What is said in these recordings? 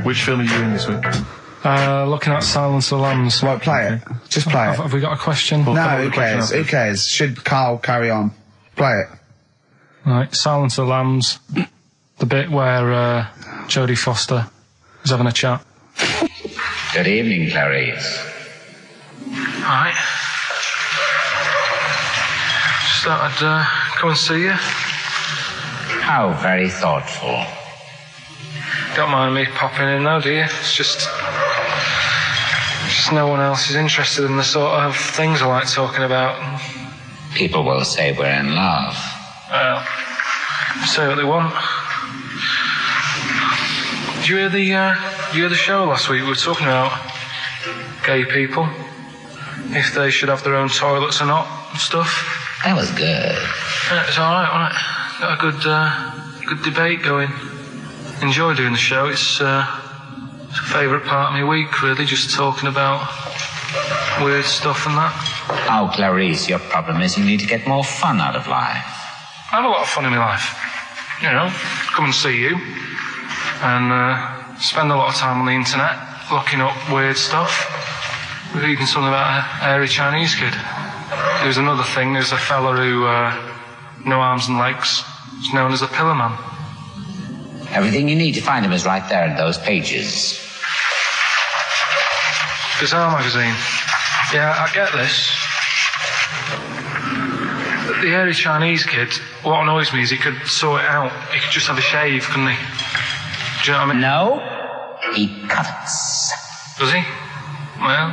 Which film are you doing this week? Looking at Silence of the Lambs. Right, play it. Just play it. Have we got a question? No, who cares? Who cares? Should Carl carry on? Play it. Right, Silence of the Lambs. The bit where Jodie Foster is having a chat. Good evening, Clarice. Right. Just thought I'd come and see you. How very thoughtful. Don't mind me popping in though, do you? It's just no one else is interested in the sort of things I like talking about. People will say we're in love. Well, say what they want. Did you hear the show last week? We were talking about gay people, if they should have their own toilets or not and stuff. That was good. Yeah, it was alright, wasn't it? Got a good debate going. Enjoy doing the show. It's a favourite part of my week, really, just talking about weird stuff and that. Oh, Clarice, your problem is you need to get more fun out of life. I have a lot of fun in my life. You know, come and see you and spend a lot of time on the internet looking up weird stuff. Reading something about a hairy Chinese kid. There's another thing, there's a fella who, no arms and legs, is known as a pillar man. Everything you need to find him is right there in those pages. Bizarre magazine. Yeah, I get this. The hairy Chinese kid, what annoys me is he could sort it out. He could just have a shave, couldn't he? Do you know what I mean? No, he cuts. Does he? Well,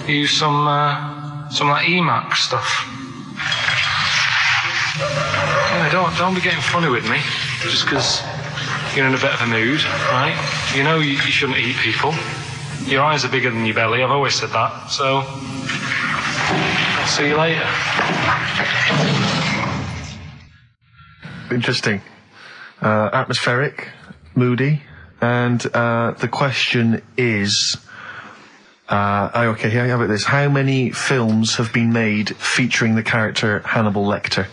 he used some like EMAC stuff. Yeah, don't be getting funny with me, just because you're in a bit of a mood, right? You know you shouldn't eat people. Your eyes are bigger than your belly, I've always said that, so I'll see you later. Interesting. Atmospheric, moody, and the question is... okay, here I have it this. How many films have been made featuring the character Hannibal Lecter?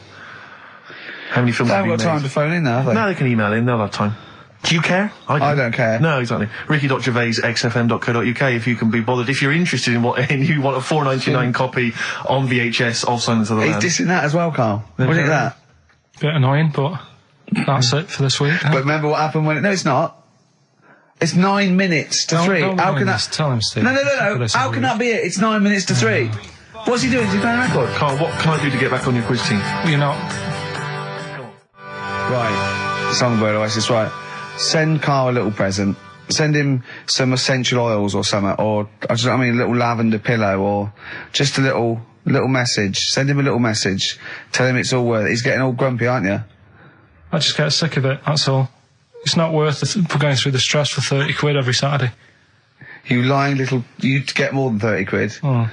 How many films have been made? They haven't got time to phone in now, have they? No, they can email in, they'll have time. Do you care? I don't care. No, exactly. Ricky.Gervais, xfm.co.uk, if you can be bothered. If you're interested in you want a $4.99 copy on VHS of Silence of the Lambs. He's dissing that as well, Carl. Wasn't it that? Bit annoying, but that's it for this week. But remember what happened when... No, it's not. It's 9 minutes to 3. How can that... Tell him, Steve. No. How can that be it? It's 9 minutes to 3. What's he doing? Is he playing a record? Carl, what can I do to get back on your quiz team? You're not. Right. Songbird Oasis, right. Send Carl a little present. Send him some essential oils or something, or, a little lavender pillow, or just a little message. Send him a little message. Tell him it's all worth it. He's getting all grumpy, aren't you? I just get sick of it, that's all. It's not worth going through the stress for 30 quid every Saturday. You lying little... You'd get more than 30 quid. Oh,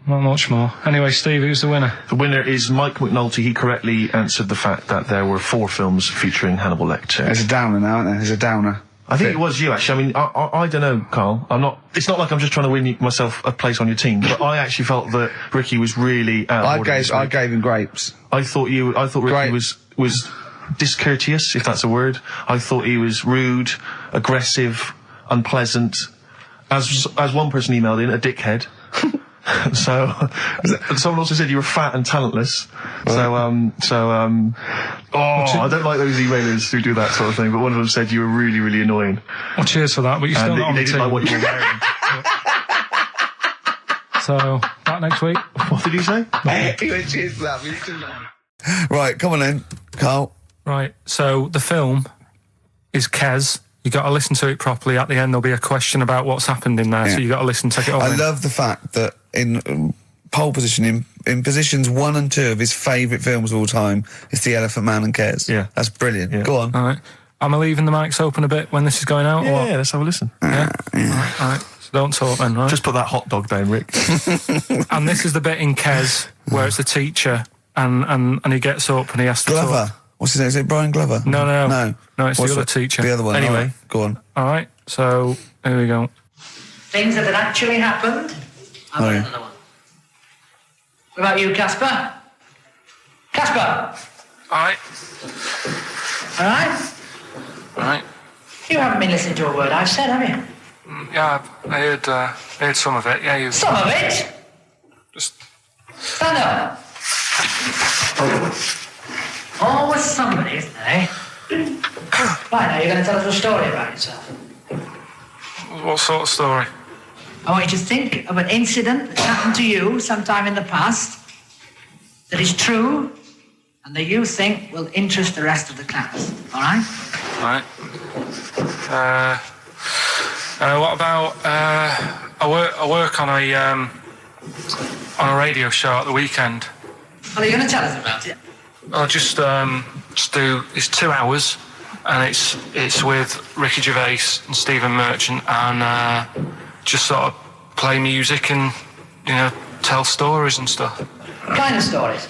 not much more. Anyway, Steve, who's the winner? The winner is Mike McNulty. He correctly answered the fact that there were 4 films featuring Hannibal Lecter. There's a downer now, isn't there? There's a downer. I think it was you, actually. I mean, I don't know, Carl. It's not like I'm just trying to win myself a place on your team, but I actually felt that Ricky was really I gave him grapes. I thought Ricky was discourteous, if that's a word. I thought he was rude, aggressive, unpleasant. As one person emailed in, a dickhead. So, someone also said you were fat and talentless. I don't like those emailers who do that sort of thing, but one of them said you were really, really annoying. Well, cheers for that, but you're still not on the team. They didn't like what you were wearing. So, back next week. What did he say? He went, cheers for that. Right, come on then, Carl. Right, so the film is Kes. You got to listen to it properly. At the end, there'll be a question about what's happened in there, so you got to listen, take it all in. I love the fact that in pole position, in positions 1 and 2 of his favourite films of all time, it's The Elephant Man and Kes. Yeah. That's brilliant. Yeah. Go on. All right. Am I leaving the mics open a bit when this is going out? Yeah, let's have a listen. Yeah? All right. So don't talk then, right? Just put that hot dog down, Rick. And this is the bit in Kes where it's the teacher and he gets up and he has to Glover. talk. What's his name? Is it Brian Glover? No, it's the other teacher. The other one. Anyway. Right, go on. All right, so here we go. Things that had actually happened. I've got another one. What about you, Casper? Casper! All right. All right? All right. You haven't been listening to a word I've said, have you? Yeah, I heard some of it. Yeah, you... Some of it? Just... Stand up. Always somebody, isn't there, eh? Right, now you're going to tell us a story about yourself. What sort of story? I want you to think of an incident that's happened to you sometime in the past that is true and that you think will interest the rest of the class. All right? Right. What about I work on a radio show at the weekend. Well, are you going to tell us about it? I'll just do. It's 2 hours, and it's with Ricky Gervais and Stephen Merchant, and just sort of play music and tell stories and stuff. What kind of stories?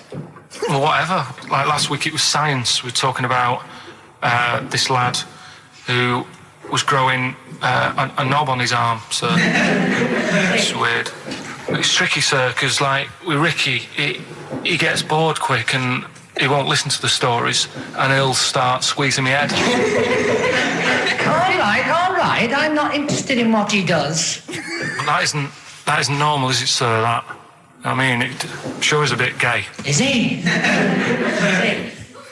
Well, whatever. Like last week, it was science. We were talking about this lad who was growing a knob on his arm. So it's weird. It's tricky, sir, because like with Ricky, he gets bored quick and he won't listen to the stories, and he'll start squeezing my head. All right. I'm not interested in what he does. That isn't normal, is it, sir? That. I mean, it sure is a bit gay. Is he?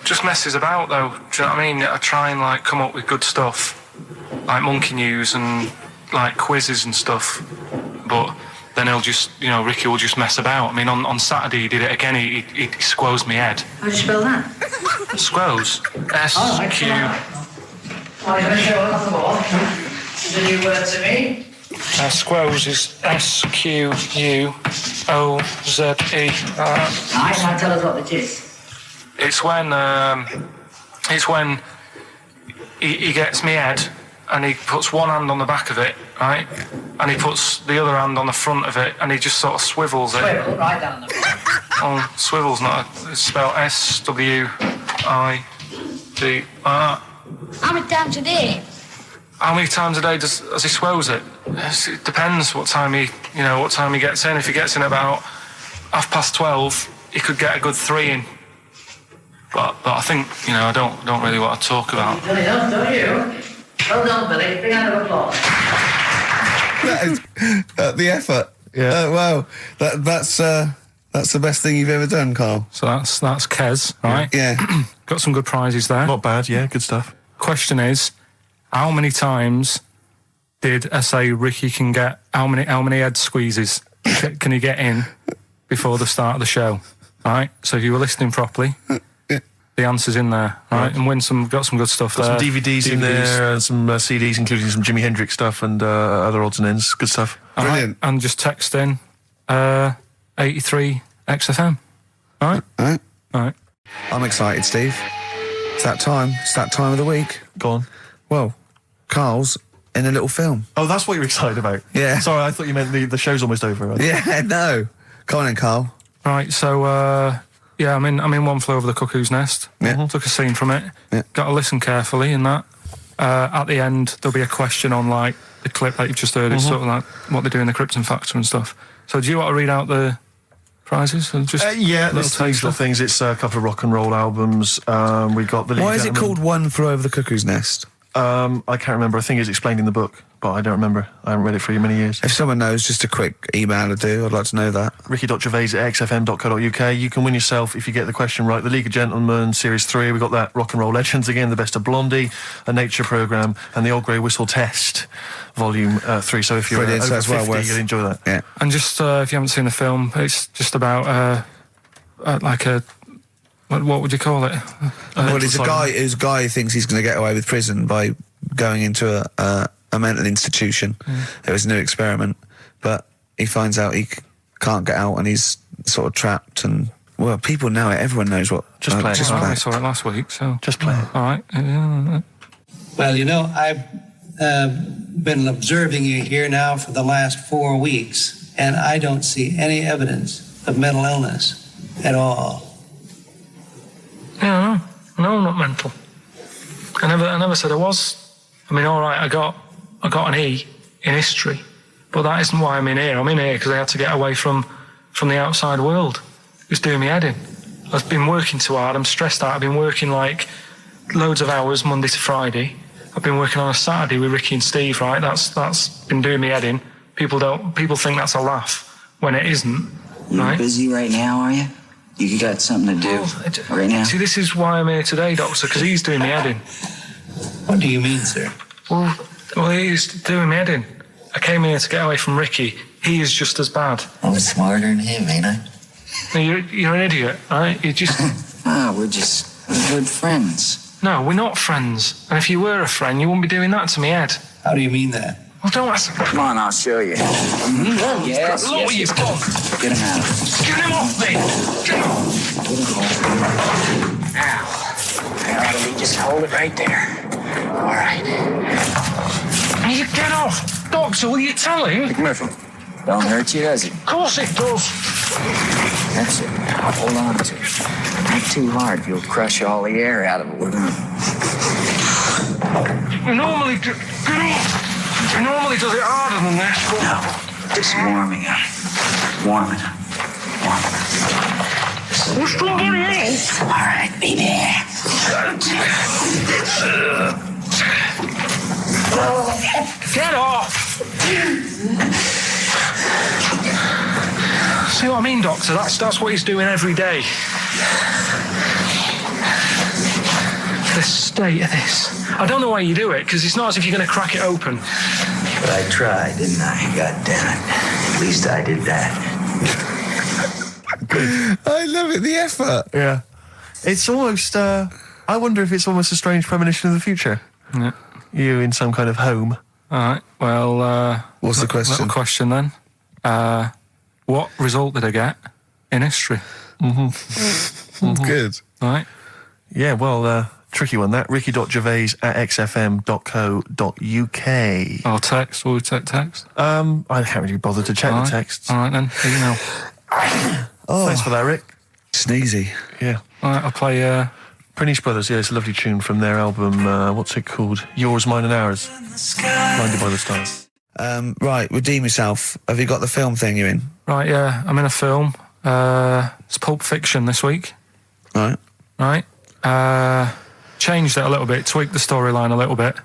Just messes about, though. Do you know what I mean? I try and like come up with good stuff, like monkey news and like quizzes and stuff, but then he'll just, Ricky will just mess about. I mean, on Saturday he did it again. He squoze me head. How do you spell that? Squoze. S-Q... Oh, you're going to show us the board. This is a new word to me. Squoze is S-Q-U-O-Z-E. Now tell us what it is. It's when he gets me head and he puts one hand on the back of it, right? And he puts the other hand on the front of it and he just sort of swivels it. Swivel, right down the front. Oh, swivel's not. It's spelled S-W-I-D-R. How many times a day? How many times a day does he swells it? It depends what time he gets in. If he gets in about 12:30, he could get a good 3 in. But I think, I don't really want to talk about. Don't you? Well done, Billy. Big hand of applause. That is the effort. Yeah. Wow. That's the best thing you've ever done, Carl. So that's Kez, right? Yeah. Got some good prizes there. Not bad, yeah, good stuff. Question is, how many times did I say Ricky can get? How many head squeezes can he get in before the start of the show? Right. So if you were listening properly. The answer's in there, right? And got some good stuff there. Got some DVDs in there, and some CDs, including some Jimi Hendrix stuff and other odds and ends. Good stuff. Brilliant. And just text in 83 XFM. All right? I'm excited, Steve. It's that time. It's that time of the week. Go on. Well, Carl's in a little film. Oh, that's what you're excited about? Yeah. Sorry, I thought you meant the show's almost over. Right? Yeah, no. Come on in, Carl. Right, so... yeah, I'm in One Flew Over the Cuckoo's Nest. Yeah. Took a scene from it. Yeah. Got to listen carefully in that. At the end, there'll be a question on, like, the clip that you've just heard. It's sort of like what they do in the Krypton Factor and stuff. So do you want to read out the prizes? Or just yeah, there's little things. It's a couple of rock and roll albums. We got the... Why is it called One Flew Over the Cuckoo's Nest? I can't remember. I think it's explained in the book, but I don't remember. I haven't read it for many years. If someone knows, just a quick email to do. I'd like to know that. ricky.gervais@xfm.co.uk. You can win yourself, if you get the question right, the League of Gentlemen Series 3. We got that Rock and Roll Legends again, the Best of Blondie, a nature programme, and the Old Grey Whistle Test, Volume 3. So if you're over 50, you'll enjoy that. Yeah. And just if you haven't seen the film, it's just about like a... What would you call it? Well, it's a guy who thinks he's going to get away with prison by going into a mental institution. It was a new experiment, but he finds out he can't get out and he's sort of trapped. And well, people know it. Everyone knows what. Just play it. I saw it last week, so just play it. All right. Well, I've been observing you here now for the last 4 weeks, and I don't see any evidence of mental illness at all. Yeah, no, I'm not mental. I never said I was. I mean, all right, I got an E in history, but that isn't why I'm in here. I'm in here because I had to get away from the outside world. It was doing me head in. I've been working too hard. I'm stressed out. I've been working like loads of hours Monday to Friday, I've been working on a Saturday with Ricky and Steve, right? That's been doing me head in. People think that's a laugh when it isn't, right? You're busy right now, are you? You got something to do right now? See, this is why I'm here today, Doctor, because he's doing me head in. What do you mean, sir? Well, he's doing me head in. I came here to get away from Ricky. He is just as bad. I'm smarter than him, ain't I? No, you're an idiot, right? You're just... We're just good friends. No, we're not friends. And if you were a friend, you wouldn't be doing that to me, Ed. How do you mean that? Well, don't ask... Come on, I'll show you. Yes, Look what you've done. Get him out. Get him off me! Get him off! Now, let me just hold it right there. All right. You get off! Doctor, will you tell him? Murphy, don't hurt you, does it? Of course it does. That's it. Now hold on to it. Not too hard. You'll crush all the air out of it. You normally do... Get off! He normally does it harder than this, but... No, just warming up. Warm it up. Warm it up. What's going on here? All right, baby. Get off! See what I mean, Doctor? That's what he's doing every day. The state of this. I don't know why you do it, because it's not as if you're going to crack it open. But I tried, didn't I? God damn it. At least I did that. I love it, the effort. Yeah. It's almost, I wonder if it's almost a strange premonition of the future. Yeah. You in some kind of home. All right, well... What's the question? Little question, then. What result did I get in history? Good. All right. Yeah, well, tricky one, that. ricky.gervais@xfm.co.uk. I'll text. Will we take text? I can't really bother to check the texts. All right, then. Here you know. Thanks for that, Rick. Sneezy. Yeah. All right, I'll play... Prinish Brothers, yeah, it's a lovely tune from their album, what's it called? Yours, Mine and Ours. Blinded by the Stars. Right, redeem yourself. Have you got the film thing you're in? Right, yeah, I'm in a film. It's Pulp Fiction this week. Right. Right. Changed it a little bit, tweaked the storyline a little bit.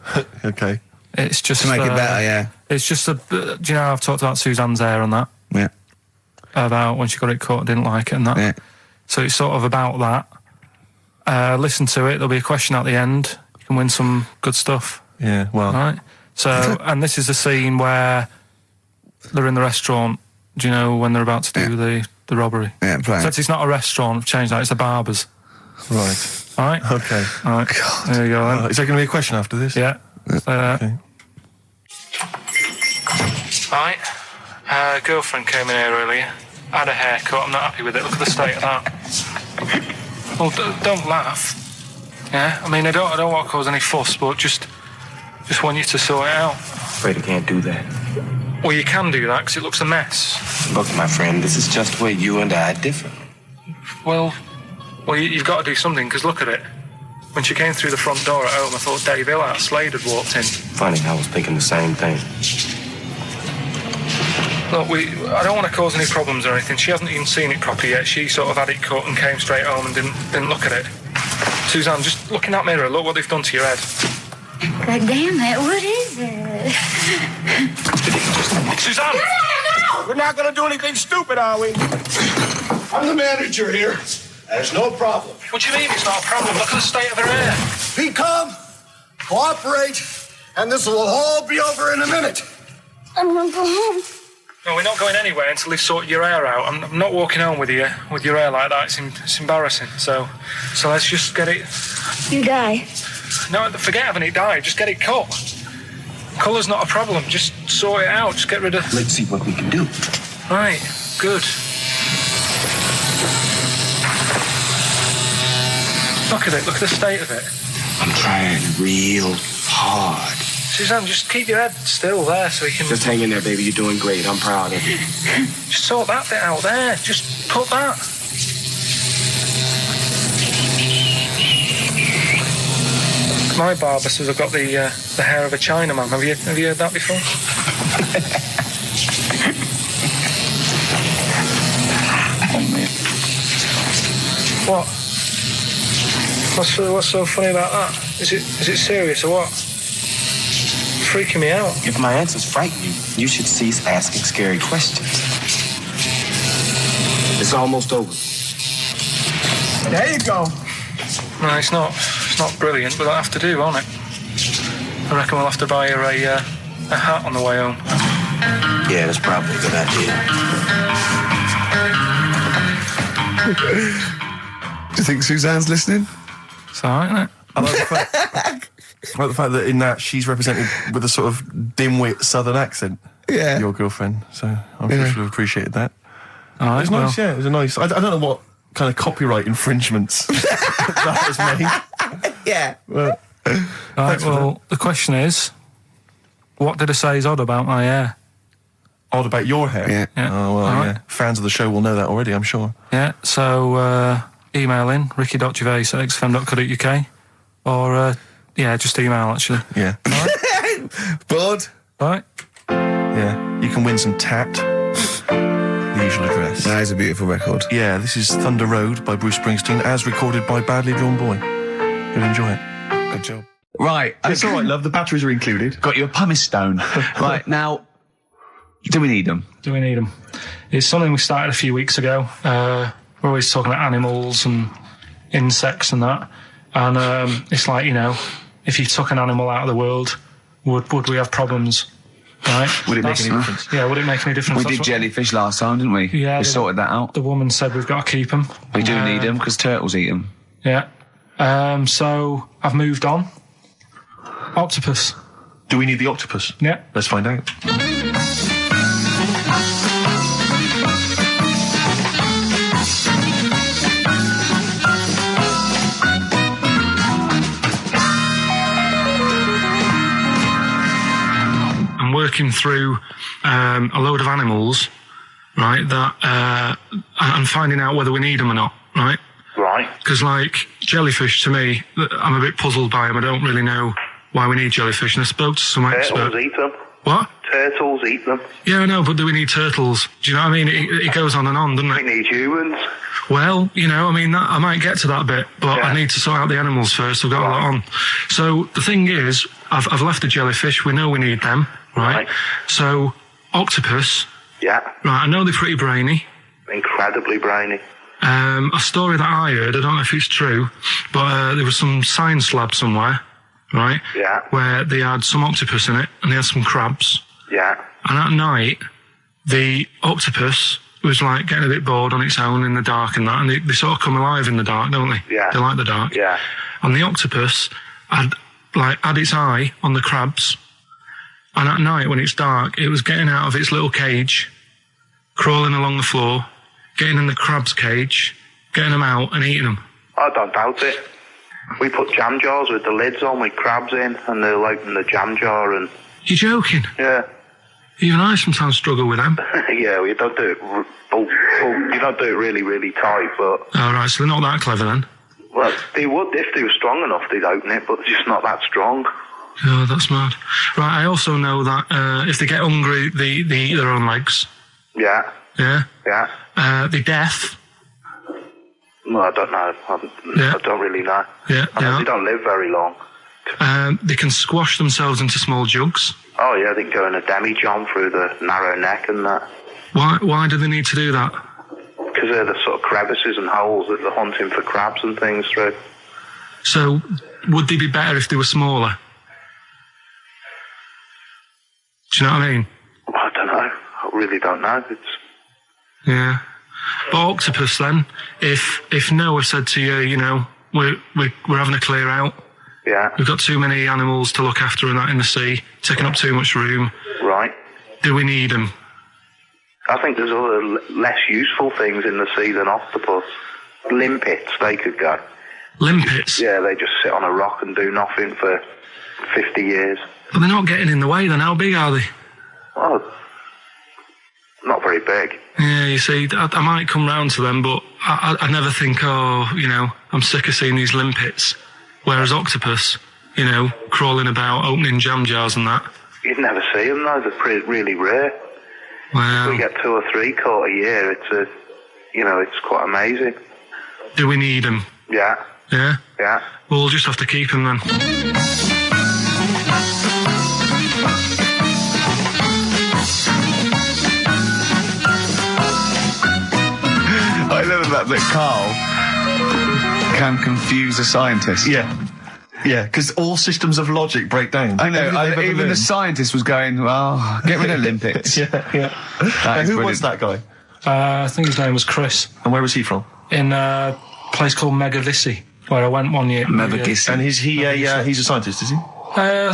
Okay. It's just... To make it better, yeah. It's just do you know, I've talked about Suzanne's hair and that? Yeah. About when she got it cut, didn't like it and that. Yeah. So it's sort of about that. Listen to it, there'll be a question at the end. You can win some good stuff. Yeah, well... Right? So, and this is the scene where they're in the restaurant, do you know, when they're about to do the robbery. Yeah, right. So it's not a restaurant, I've changed that, it's a barber's. Right. All right? Okay. All right. God. There you go, then. Is there going to be a question after this? Yeah. Okay. All right. Girlfriend came in here earlier. Had a haircut, I'm not happy with it. Look at the state of that. Well, don't laugh. Yeah? I mean, I don't want to cause any fuss, but just want you to sort it out. Afraid I can't do that. Well, you can do that, because it looks a mess. Look, my friend, this is just where you and I differ. Well, you've got to do something, because look at it. When she came through the front door at home, I thought Dave Hill out of Slade had walked in. Funny, I was thinking the same thing. Look, I don't want to cause any problems or anything. She hasn't even seen it properly yet. She sort of had it cut and came straight home and didn't look at it. Suzanne, just look in that mirror. Look what they've done to your head. God damn it, what is it? Suzanne! No! We're not going to do anything stupid, are we? I'm the manager here. There's no problem. What do you mean it's not a problem? Look at the state of her hair. Be calm, cooperate, and this will all be over in a minute. I want to go home. No, we're not going anywhere until they've sorted your hair out. I'm not walking home with you with your hair like that. It's embarrassing. So let's just get it... You die. No, forget having it dyed. Just get it cut. Colour's not a problem. Just sort it out. Just get rid of... Let's see what we can do. Right. Good. Look at it. Look at the state of it. I'm trying real hard. Suzanne, just keep your head still there so you can... Just hang in there, baby. You're doing great. I'm proud of you. Just sort that bit out there. Just cut that. My barber says I've got the hair of a Chinaman. Have you heard that before? What? What's so funny about that? Is it serious or what? freaking me out. If my answers frighten you, you should cease asking scary questions. It's almost over. There you go. No, it's not brilliant, but that'll have to do, won't it? I reckon we'll have to buy her a hat on the way home. Yeah, that's probably a good idea. Do you think Suzanne's listening? It's all right, isn't it? I like the fact that in that she's represented with a sort of dimwit southern accent. Yeah. Your girlfriend. So I'm sure she'll have appreciated that. All right, It was nice, yeah. It was a nice... I don't know what kind of copyright infringements that was made. Yeah. Well, right, well, the question is, what did I say is odd about my hair? Odd about your hair? Yeah. Oh, well, All yeah. right. Fans of the show will know that already, I'm sure. Yeah, so email in, ricky.gervais@xfm.co.uk, or, just email, actually. Yeah. Bud? Right? Yeah. You can win some tat. The usual address. That is a beautiful record. Yeah, this is Thunder Road by Bruce Springsteen, as recorded by Badly Drawn Boy. You'll enjoy it. Good job. Right. It's all right, love. The batteries are included. Got you a pumice stone. Right, now, do we need them? Do we need them? It's something we started a few weeks ago. We're always talking about animals and insects and that. And it's like, if you took an animal out of the world, would we have problems? Right? Would it make any difference? Yeah, would it make any difference? We did jellyfish last time, didn't we? Yeah. We sorted that out. The woman said we've got to keep them. We do need them because turtles eat them. Yeah. So I've moved on. Octopus. Do we need the octopus? Yeah. Let's find out. I'm working through a load of animals, right, that I'm finding out whether we need them or not, right? Right. Because, like, jellyfish, to me, I'm a bit puzzled by them. I don't really know why we need jellyfish, and I spoke to some experts. Turtles eat them. What? Turtles eat them. Yeah, I know, but do we need turtles? Do you know what I mean? It goes on and on, doesn't We it? need humans. Well, I might get to that bit, but I need to sort out the animals first. I've got a lot on. So the thing is, I've left the jellyfish. We know we need them, right? So octopus. Yeah. Right, I know they're pretty brainy. Incredibly brainy. A story that I heard, I don't know if it's true, but there was some science lab somewhere, right? Yeah. Where they had some octopus in it, and they had some crabs. Yeah. And at night, the octopus was like getting a bit bored on its own in the dark and that, and they sort of come alive in the dark, don't they? Yeah. They like the dark. Yeah. And the octopus had its eye on the crabs, and at night when it's dark, it was getting out of its little cage, crawling along the floor, getting in the crab's cage, getting them out and eating them. I don't doubt it. We put jam jars with the lids on with crabs in, and they'll open the jam jar and... You're joking? Yeah. Even I sometimes struggle with them. Yeah, you don't do it... you don't do it really, really tight, but... Oh, right, so they're not that clever then? Well, they would, if they were strong enough, they'd open it, but they're just not that strong. Oh, that's mad. Right, I also know that if they get hungry, they eat their own legs. Yeah. Yeah? Yeah. They're deaf. Well, I don't know. I don't really know. Yeah, I know they don't live very long. They can squash themselves into small jugs. Oh, yeah, they can go in a demi-john through the narrow neck and that. Why do they need to do that? Because they're the sort of crevices and holes that they're hunting for crabs and things through. So, would they be better if they were smaller? Do you know what I mean? I don't know. I really don't know. Yeah. But octopus then, if Noah said to you, we're having a clear out. Yeah. We've got too many animals to look after and that in the sea, taking up too much room. Right. Do we need them? I think there's other less useful things in the sea than octopus. Limpets, they could go. Limpets? Yeah, they just sit on a rock and do nothing for 50 years. But they're not getting in the way then. How big are they? Well, not very big. Yeah, you see, I might come round to them, but I never think, I'm sick of seeing these limpets. Whereas octopus, crawling about, opening jam jars and that. You'd never see them, though. They're really rare. Wow. We get 2 or 3 caught a year. It's quite amazing. Do we need them? Yeah. Yeah? Yeah. Well, we'll just have to keep them then. that Karl can confuse a scientist. Yeah, because all systems of logic break down. I know. Even the scientist was going, well, get rid of Olympics. yeah. Who was that guy? I think his name was Chris. And where was he from? In a place called Megavissi, where I went one year. Megavissi. And he's a scientist, is he? I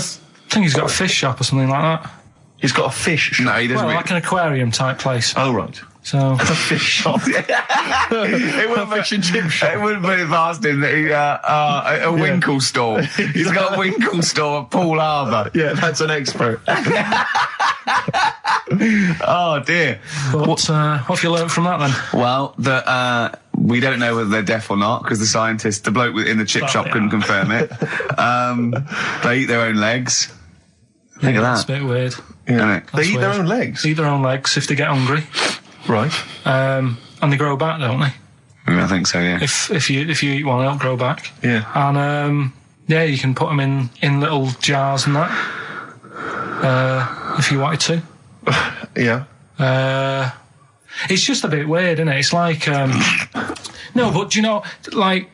think he's got a fish shop or something like that. He's got a fish shop? No, he doesn't. Well, like an aquarium type place. Oh, right. So a fish shop. It wouldn't fish and chip shop. It wouldn't be asked him that he a Winkle store. He's got a Winkle store at Poole Harbour. Yeah, that's an expert. Oh dear. But what have you learnt from that then? Well, that we don't know whether they're deaf or not because the bloke in the chip shop couldn't confirm it. They eat their own legs. Think of that. That's a bit weird. Yeah. They eat their own legs? Eat their own legs if they get hungry. Right. And they grow back, don't they? I think so, yeah. If you eat one, they'll grow back. Yeah. And you can put them in little jars and that. If you wanted to. Yeah. It's just a bit weird, isn't it? It's like no, but do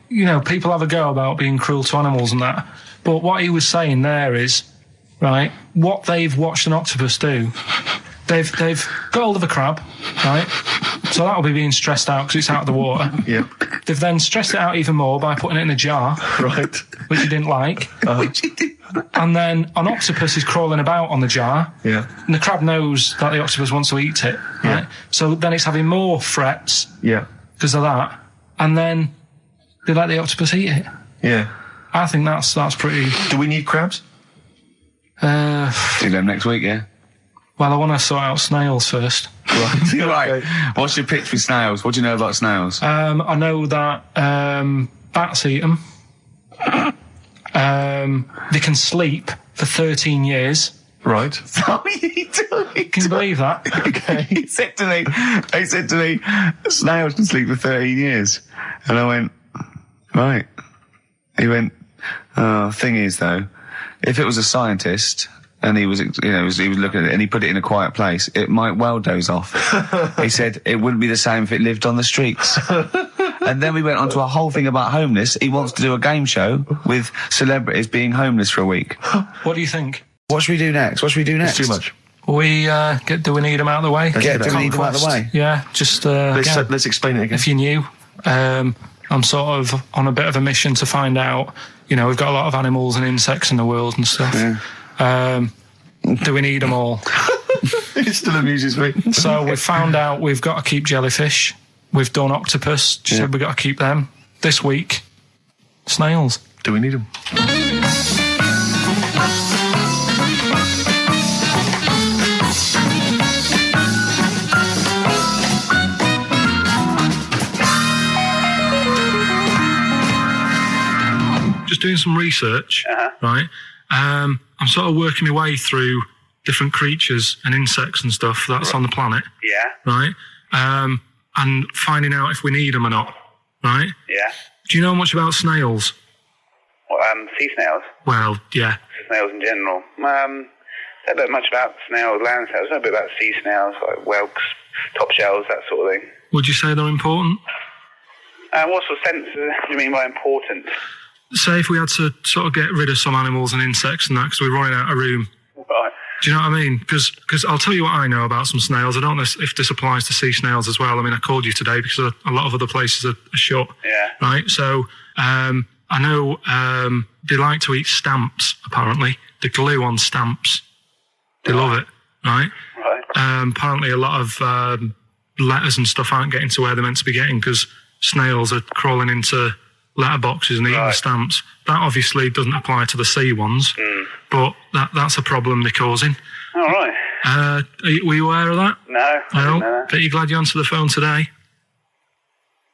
you know, people have a go about being cruel to animals and that. But what he was saying there is, right, what they've watched an octopus do. They've got hold of a crab, right? So that'll be being stressed out because it's out of the water. Yeah. They've then stressed it out even more by putting it in a jar. Right. Which you didn't like. And then an octopus is crawling about on the jar. Yeah. And the crab knows that the octopus wants to eat it, right? So then it's having more frets. Yeah. Because of that. And then they let the octopus eat it. Yeah. I think that's pretty... Do we need crabs? Do them next week, yeah? Well, I want to sort out snails first. Right. Right. What's your pitch with snails? What do you know about snails? I know that bats eat them. They can sleep for 13 years. Right. Can you believe that? Okay. He said to me, snails can sleep for 13 years. And I went, right. He went, thing is though, if it was a scientist and he was looking at it and he put it in a quiet place, it might well doze off. He said it wouldn't be the same if it lived on the streets. And then we went on to a whole thing about homeless. He wants to do a game show with celebrities being homeless for a week. What do you think? What should we do next? It's too much. Do we need them out of the way? Do we need them out of the way? Yeah, just... let's explain it again. If you're new, I'm sort of on a bit of a mission to find out, we've got a lot of animals and insects in the world and stuff. Yeah. Do we need them all? It still amuses me. So we've found out we've got to keep jellyfish. We've done octopus. She said we've got to keep them. This week, snails. Do we need them? Just doing some research, right? I'm sort of working my way through different creatures and insects and stuff that's on the planet. Yeah. Right? And finding out if we need them or not. Right? Yeah. Do you know much about snails? Sea snails? Well, yeah. Snails in general. I don't know much about snails, land snails. I know a bit about sea snails, like whelks, top shells, that sort of thing. Would you say they're important? What sort of sense do you mean by important? Say if we had to sort of get rid of some animals and insects and that because we're running out of room. Right. Do you know what I mean? Because I'll tell you what I know about some snails. I don't know if this applies to sea snails as well. I mean, I called you today because a lot of other places are shut. Yeah. Right? So I know they like to eat stamps, apparently. The glue on stamps. They love it, right? Right. Apparently a lot of letters and stuff aren't getting to where they're meant to be getting because snails are crawling into letterboxes and eating the stamps. That obviously doesn't apply to the sea ones, but that's a problem they're causing. All right. Were you aware of that? No. No? But you're glad you answered the phone today?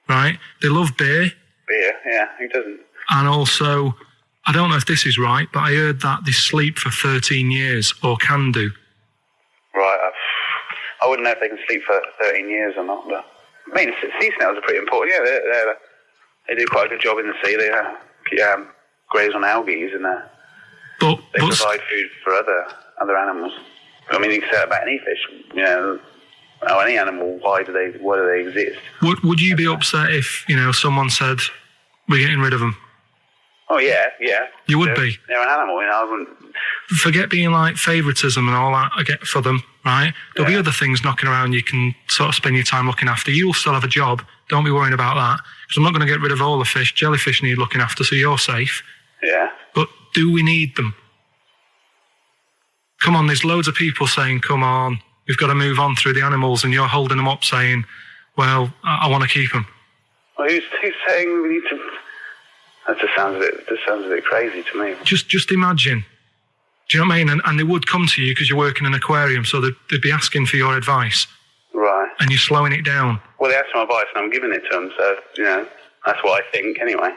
Right? They love beer. Beer, yeah. Who doesn't? And also, I don't know if this is right, but I heard that they sleep for 13 years, or can do. Right. I wouldn't know if they can sleep for 13 years or not, but... I mean, sea snails are pretty important. Yeah, they do quite a good job in the sea. They graze on algae and they provide food for other animals. I mean, you can say that about any fish. Oh, any animal, why do they exist? Would you be upset if, someone said, we're getting rid of them? Oh, yeah. You would be? They're an animal, I wouldn't... Forget being like favouritism and all that I get for them, right? There'll be other things knocking around you can sort of spend your time looking after. You'll still have a job. Don't be worrying about that. Because I'm not going to get rid of all the fish. Jellyfish need looking after, so you're safe. Yeah. But do we need them? Come on, there's loads of people saying, come on, we've got to move on through the animals, and you're holding them up saying, well, I want to keep them. Well, who's saying we need to... That just sounds a bit crazy to me. Just imagine. Do you know what I mean? And they would come to you because you're working in an aquarium, so they'd be asking for your advice. Right. And you're slowing it down. Well, they asked for my advice and I'm giving it to them, so, that's what I think anyway.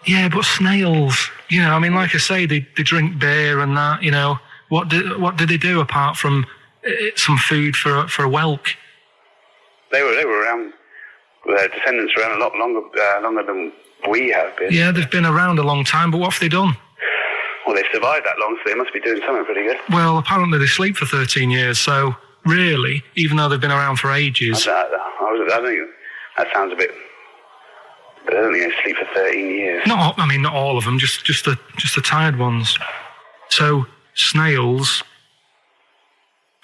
Yeah, but snails, like I say, they drink beer and that, What did they do apart from some food for a whelk? They were around, their descendants around a lot longer than we have been. Yeah, they've been around a long time, but what have they done? Well, they've survived that long, so they must be doing something pretty good. Well, apparently they sleep for 13 years, so really, even though they've been around for ages... I think that sounds a bit... But I don't think they sleep for 13 years. Not all of them, just the tired ones. So, snails,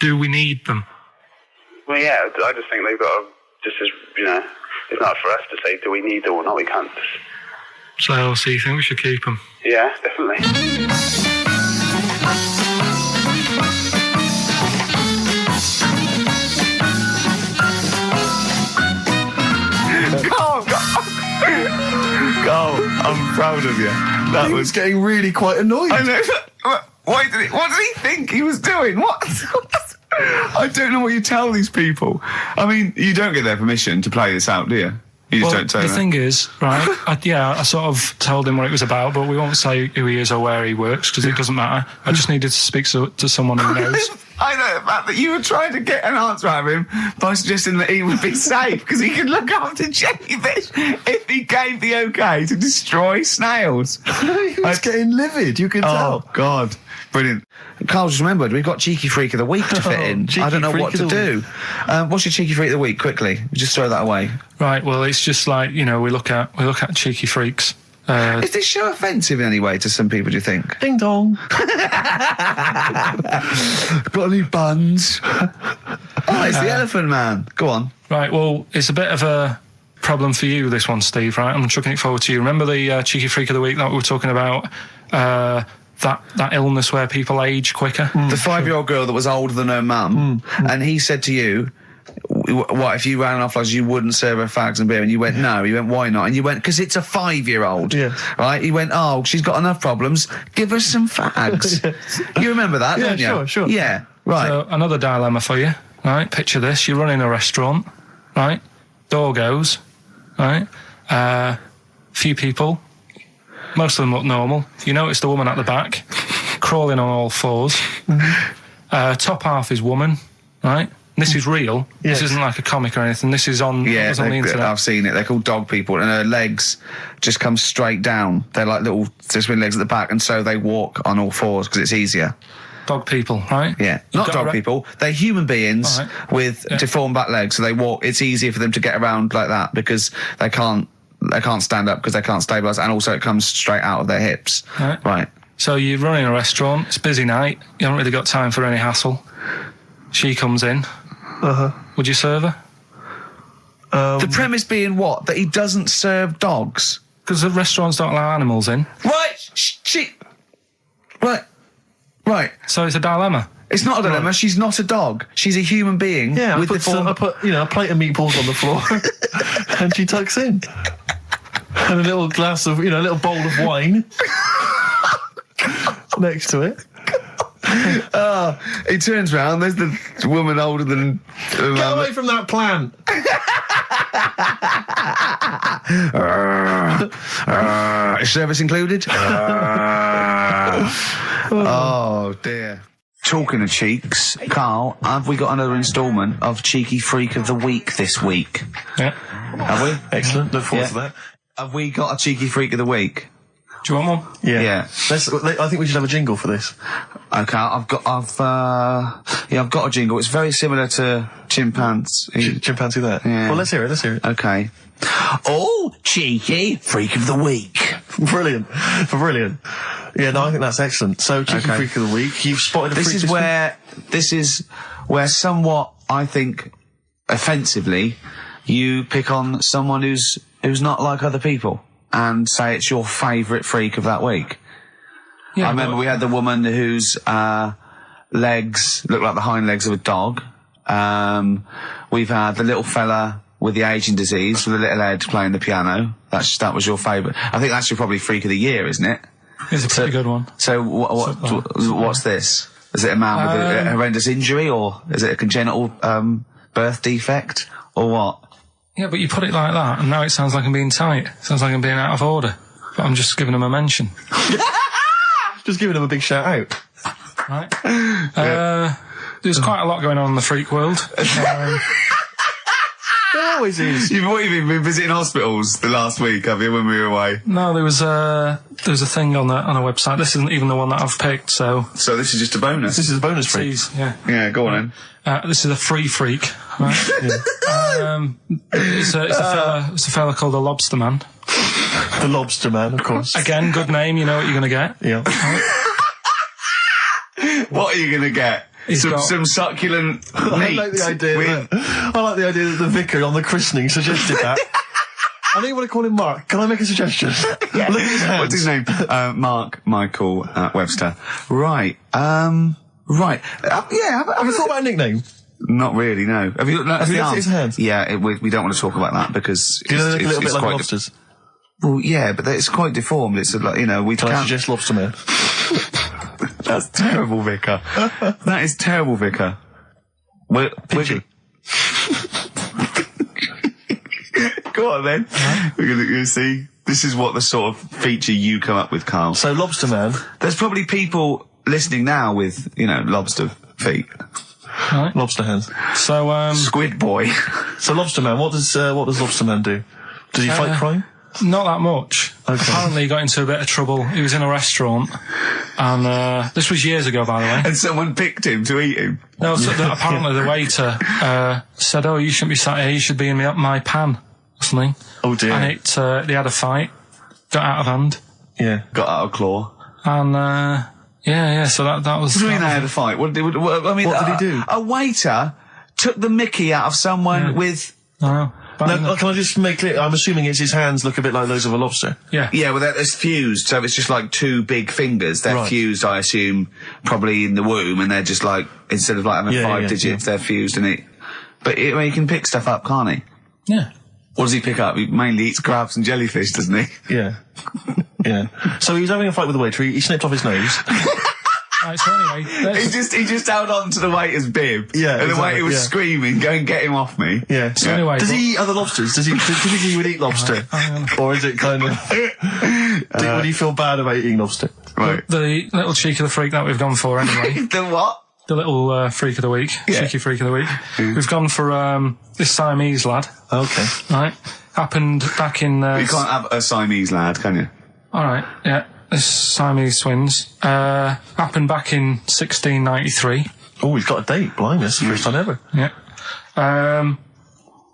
do we need them? Well, yeah, I just think they've got to, it's not for us to say, do we need them or not, we can't. So you think we should keep them? Yeah, definitely. Carl, I'm proud of you. That was getting really quite annoyed. I know. What did he think he was doing? What? I don't know what you tell these people. I mean, you don't get their permission to play this out, do you? You just don't tell them. The thing is, right, I sort of told him what it was about, but we won't say who he is or where he works, because it doesn't matter. I just needed to speak to someone who knows. I know the fact that you were trying to get an answer out of him by suggesting that he would be safe, because he could look after jellyfish if he gave the okay to destroy snails. He was getting livid, you could tell. Oh, God. Brilliant. Carl just remembered, we've got Cheeky Freak of the Week to fit in. I don't know what to do. What's your Cheeky Freak of the Week? Quickly. Just throw that away. Right, well, it's just like, we look at Cheeky Freaks. Is this show offensive in any way to some people, do you think? Ding dong. Got any buns? Oh, it's the Elephant Man. Go on. Right, well, it's a bit of a problem for you, this one, Steve, right? I'm chucking it forward to you. Remember the Cheeky Freak of the Week that we were talking about? That illness where people age quicker? The 5-year-old girl that was older than her mum, and he said to you, what, if you ran off like you wouldn't serve her fags and beer? And you went, no. He went, why not? And you went, because it's a 5-year-old. Yeah. Right? He went, oh, she's got enough problems. Give her some fags. Yes. You remember that, don't you? Sure. Yeah, right. So, another dilemma for you, right? Picture this. You're running a restaurant, right? Door goes, right? Few people. Most of them look normal. You notice the woman at the back, crawling on all fours. Mm-hmm. Top half is woman, right? This is real. Yes. This isn't like a comic or anything. This is on, on the internet. I've seen it. They're called dog people, and her legs just come straight down. They're like little twin legs at the back, and so they walk on all fours because it's easier. Dog people, right? Yeah, not dog people. They're human beings with deformed back legs, so they walk. It's easier for them to get around like that because they can't stand up because they can't stabilise, and also it comes straight out of their hips. Right. So you're running a restaurant. It's a busy night. You haven't really got time for any hassle. She comes in. Would you serve her? The premise being what? That he doesn't serve dogs? Because the restaurants don't allow animals in. Right. Right. So it's a dilemma. It's not a dilemma. She's not a dog. She's a human being. Yeah, with I put a plate of meatballs on the floor, and she tucks in, and a little glass of, a little bowl of wine next to it. He turns round. There's the woman older than. Get away from that plant. Is service included? Oh dear. Talking of cheeks, Carl, have we got another instalment of Cheeky Freak of the Week this week? Yeah. Have we? Excellent. Look forward to that. Have we got a Cheeky Freak of the Week? Do you want one? Yeah. Yeah. I think we should have a jingle for this. Okay, I've got a jingle. It's very similar to Chimpanzee. Chimpanzee there? Yeah. Well, let's hear it. Okay. Oh, cheeky Freak of the Week. Brilliant. Yeah, no, I think that's excellent. So, cheeky Freak of the Week. You've spotted a freak This is where somewhat, I think, offensively, you pick on someone who's not like other people and say it's your favourite freak of that week. Yeah, I remember we had the woman whose legs looked like the hind legs of a dog. We've had the little fella with the aging disease with a little head playing the piano. That was your favourite. I think that's your probably freak of the year, isn't it? It's a pretty good one. So what's this? Is it a man with a horrendous injury, or is it a congenital birth defect, or what? Yeah, but you put it like that, and now it sounds like I'm being tight. It sounds like I'm being out of order. But I'm just giving him a mention. Just giving him a big shout out. Right. There's quite a lot going on in the freak world. There always is. You've been visiting hospitals the last week, have you, when we were away? No, there was a thing on a website. This isn't even the one that I've picked, so... So this is just a bonus? This is a bonus freak. Yeah. Yeah, go on then. This is a free freak, right? It's a fella called the Lobster Man. The Lobster Man, of course. Again, good name, you know what you're going to get. Yeah. What are you going to get? Some succulent meat. I like the idea that the vicar on the christening suggested that. I don't want to call him Mark. Can I make a suggestion? Yeah. Look at his hands. What's his name? Mark Michael Webster. Right. Right. Have you thought about a nickname? Not really, no. Have you looked at his hands? Yeah, we don't want to talk about that because do you know they look a little bit like lobsters? Well, yeah, but it's quite deformed. It's like, you know, we can't... I suggest Lobster Man? That's terrible, Vicar. That is terrible, Vicar. We're Go on then. We're gonna see. This is what the sort of feature you come up with, Carl. So Lobster Man. There's probably people listening now with, you know, lobster feet. Right. Lobster hands. So Squid Boy. So Lobster Man, what does Lobster Man do? Does he fight crime? Not that much. Okay. Apparently he got into a bit of trouble. He was in a restaurant, and this was years ago, by the way. And someone picked him to eat him? No, so apparently the waiter said, "Oh, you shouldn't be sat here, you should be in my pan," or something. Oh dear. And they had a fight, got out of hand. Yeah. Got out of claw. And, yeah, so that was... What do you mean they had a fight? What did he do? A waiter took the mickey out of someone with... No. No, can I just make clear? I'm assuming his hands look a bit like those of a lobster. Yeah. Yeah, well, it's fused, so it's just like two big fingers. They're fused, I assume, probably in the womb, and they're just like, instead of like having 5 digits, they're fused in it. But he can pick stuff up, can't he? Yeah. What does he pick up? He mainly eats crabs and jellyfish, doesn't he? Yeah. Yeah. So he was having a fight with the waiter, he snipped off his nose. Right, so anyway, he just held on to the waiter's bib. Yeah, and the waiter was screaming, "Go and get him off me." Yeah. So anyway, does he eat other lobsters? Does he typically would eat lobster, or is it kind of? Would he feel bad about eating lobster? Right. The little cheek of the freak that we've gone for anyway. The what? The little freak of the week, cheeky freak of the week. We've gone for this Siamese lad. Okay. Right. Happened back in. You can't have a Siamese lad, can you? All right. Yeah. This Siamese twins happened back in 1693. Oh, he's got a date. Blimey, that's the first time ever. Yeah. And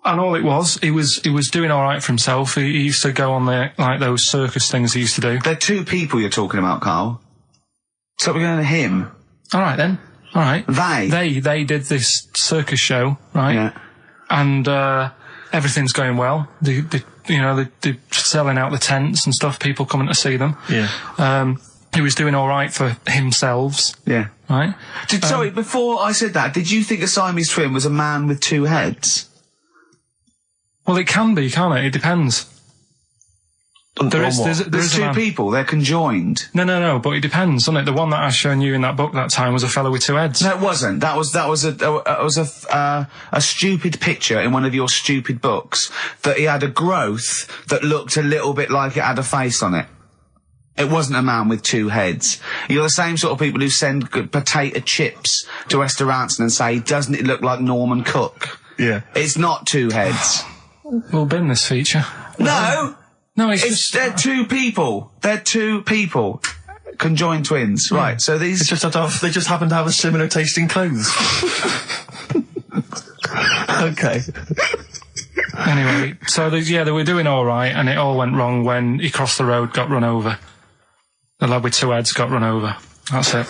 all it was, he was doing all right for himself. He used to go on those circus things he used to do. They're two people you're talking about, Carl. So we're going to him. All right then. All right. They did this circus show, right? Yeah. And everything's going well. They're selling out the tents and stuff, people coming to see them. Yeah. He was doing all right for himself. Yeah. Right? Sorry, before I said that, did you think a Siamese twin was a man with 2 heads? Well, it can be, can't it? It depends. There's 2 people, they're conjoined. No, but it depends, doesn't it? The one that I shown you in that book that time was a fellow with 2 heads. No, it wasn't. That was a stupid picture in one of your stupid books that he had a growth that looked a little bit like it had a face on it. It wasn't a man with 2 heads. You're the same sort of people who send potato chips to restaurants and say, "Doesn't it look like Norman Cook?" Yeah. It's not 2 heads. We'll bin this feature. No! No, they're two people. They're two people. Conjoined twins. Right, so these... they just happen to have a similar taste in clothes. Okay. Anyway, so they were doing all right, and it all went wrong when he crossed the road, got run over. The lad with two heads got run over. That's it.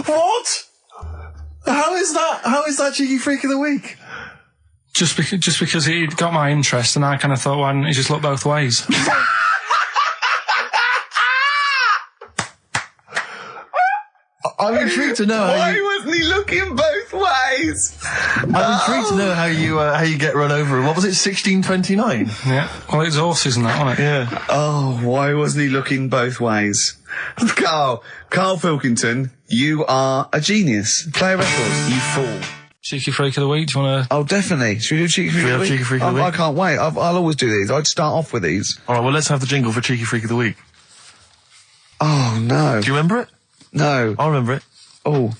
What? How is that Cheeky Freak of the Week? Just because he got my interest, and I kind of thought, why didn't he just look both ways? I'm intrigued to know why wasn't he looking both ways? I'm intrigued to know how you get run over. What was it, 1629? Yeah. Well, it's horses and that, wasn't it? Yeah. Oh, why wasn't he looking both ways? Karl Pilkington, you are a genius. Play a record, you fool. Cheeky Freak of the Week, do you want to... Oh, definitely. Should we do Cheeky Freak of the Week? Cheeky Freak of the Week? I can't wait. I'll always do these. I'd start off with these. Alright, well, let's have the jingle for Cheeky Freak of the Week. Oh, no. Do you remember it? No. I remember it. Oh,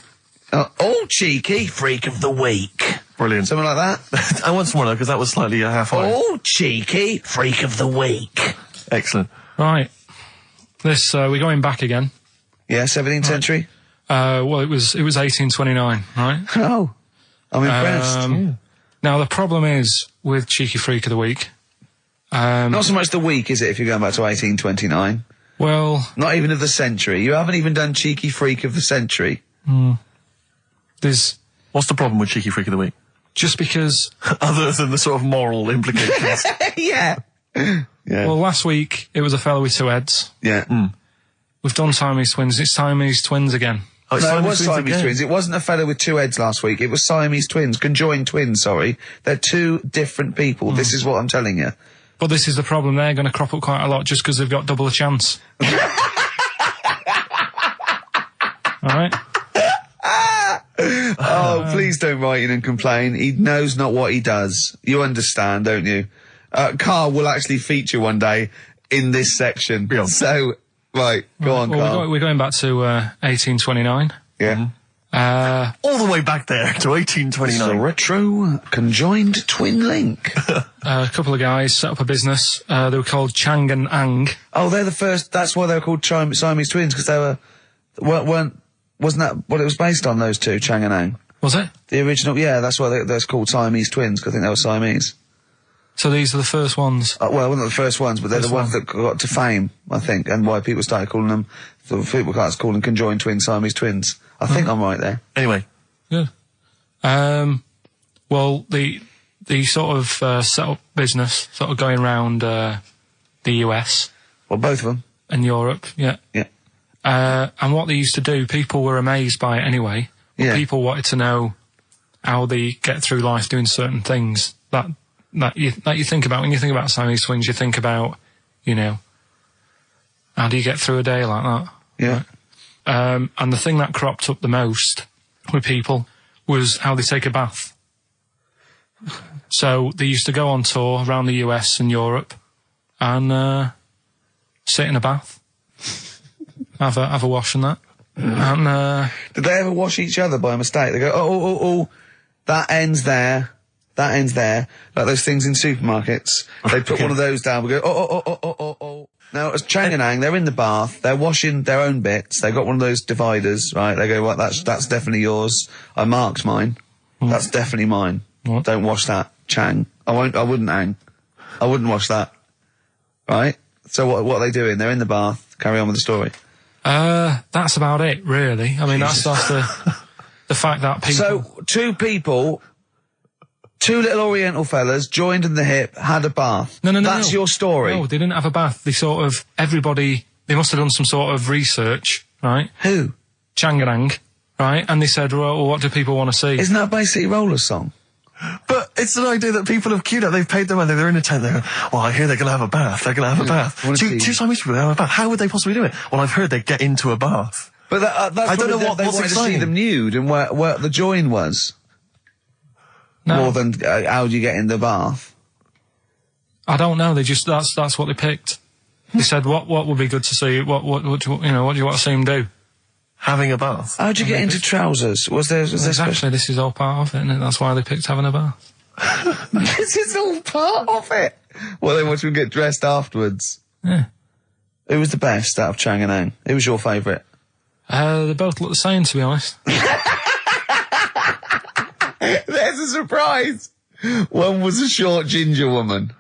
Cheeky Freak of the Week. Brilliant. Something like that? I want some more, though, because that was slightly half-high. Oh, Cheeky Freak of the Week. Excellent. Right. This, we're going back again. Yeah, 17th century? Well, it was 1829, right? Oh, I'm impressed. Now, the problem is with Cheeky Freak of the Week... not so much the week, is it, if you're going back to 1829? Well... Not even of the century. You haven't even done Cheeky Freak of the century. There's... What's the problem with Cheeky Freak of the Week? Just because... Other than the sort of moral implications. Yeah. Well, last week, it was a fellow with two heads. Yeah. We've done Siamese twins. It's Siamese twins again. Oh, no, it was Siamese twins. It wasn't a fellow with two heads last week. It was Siamese twins. Conjoined twins, sorry. They're two different people. This is what I'm telling you. But this is the problem. They're going to crop up quite a lot just because they've got double a chance. Alright? Oh, please don't write in and complain. He knows not what he does. You understand, don't you? Karl will actually feature one day in this section. Yeah. So, right, go on, Karl. We're going back to 1829. Yeah. All the way back there to 1829. It's a retro conjoined twin link. A couple of guys set up a business. They were called Chang and Ang. Oh, they're the first. That's why they were called Siamese twins, because they wasn't that what it was based on? Those two, Chang and Ang. Was it the original? Yeah, that's why they're called Siamese twins, because I think they were Siamese. So these are the first ones. Well, not the first ones, but they're the ones that got to fame, I think, and why people started calling them. People started calling conjoined twins Siamese twins. I think I'm right there. Anyway. Good. Well, the sort of set up business, sort of going around the US. Well, both of them. And Europe, yeah. Yeah. And what they used to do, people were amazed by it anyway. But people wanted to know how they get through life doing certain things that you think about. When you think about Siamese twins, you think about, how do you get through a day like that? Yeah. Right? And the thing that cropped up the most with people was how they take a bath. So they used to go on tour around the US and Europe and sit in a bath, have a wash and that. And did they ever wash each other by mistake? They go, oh, that ends there. That ends there. Like those things in supermarkets. They put one of those down. We go, oh. Now, as Chang and Ang, they're in the bath. They're washing their own bits. They've got one of those dividers, right? They go, well, that's definitely yours. I marked mine. That's definitely mine. What? Don't wash that, Chang. I wouldn't, Ang. I wouldn't wash that. Right? So what are they doing? They're in the bath. Carry on with the story. That's about it, really. I mean, that's the fact that people... So, two little Oriental fellas joined in the hip, had a bath. No. That's your story. No, they didn't have a bath. They they must have done some sort of research, right? Who? Chang and Ang, right? And they said, well, what do people want to see? Isn't that basically Roller's song? But it's an idea that people have queued up. They've paid their money. They're in a tent. They're well, I hear they're going to have a bath. They're going to have a bath. Two Siamese people have a bath. How would they possibly do it? Well, I've heard they get into a bath. But that's I don't know what they what's wanted exciting. to see them nude and where the join was. No. More than how do you get in the bath? I don't know. That's what they picked. They said, what would be good to see? What do you want to see them do? Having a bath. How'd you get into trousers? Was there exactly? This is all part of it, isn't it? That's why they picked having a bath. This is all part of it. Well, then watch them get dressed afterwards. Yeah. Who was the best out of Chang and Ang? Who was your favourite? They both look the same, to be honest. There's a surprise. One was a short ginger woman.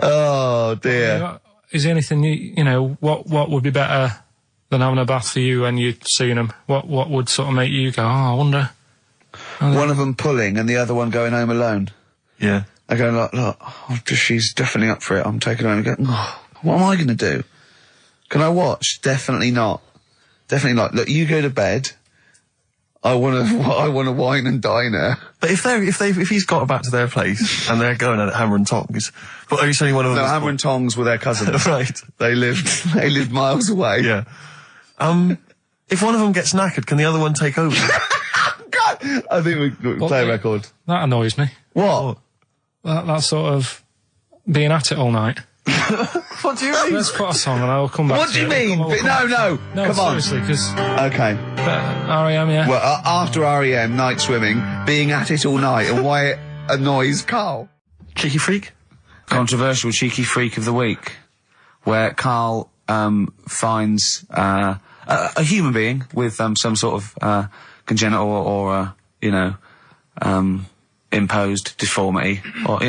Oh dear. Is there anything what would be better than having a bath for you when you'd seen them? What would sort of make you go, I wonder? One of them pulling and the other one going home alone. Yeah. I go, look, she's definitely up for it. I'm taking her home and go, what am I going to do? Can I watch? Definitely not. Definitely not. Look, you go to bed. I want to wine and dine her. But if he's got back to their place and they're going at Hammer and Tongs, but are you saying one of them? No, Hammer and Tongs were their cousins. Right. They lived miles away. Yeah. If one of them gets knackered, can the other one take over? God, I think we play a record. That annoys me. What? That sort of being at it all night. What do you mean? Let's put a song and I'll come back What to do you it. mean? No, come on. Seriously, because... Okay. R.E.M., yeah. Well, after R.E.M., Night Swimming, being at it all night, and why it annoys Karl. Cheeky freak? Controversial cheeky freak of the week, where Karl finds a human being with some sort of congenital or imposed deformity, or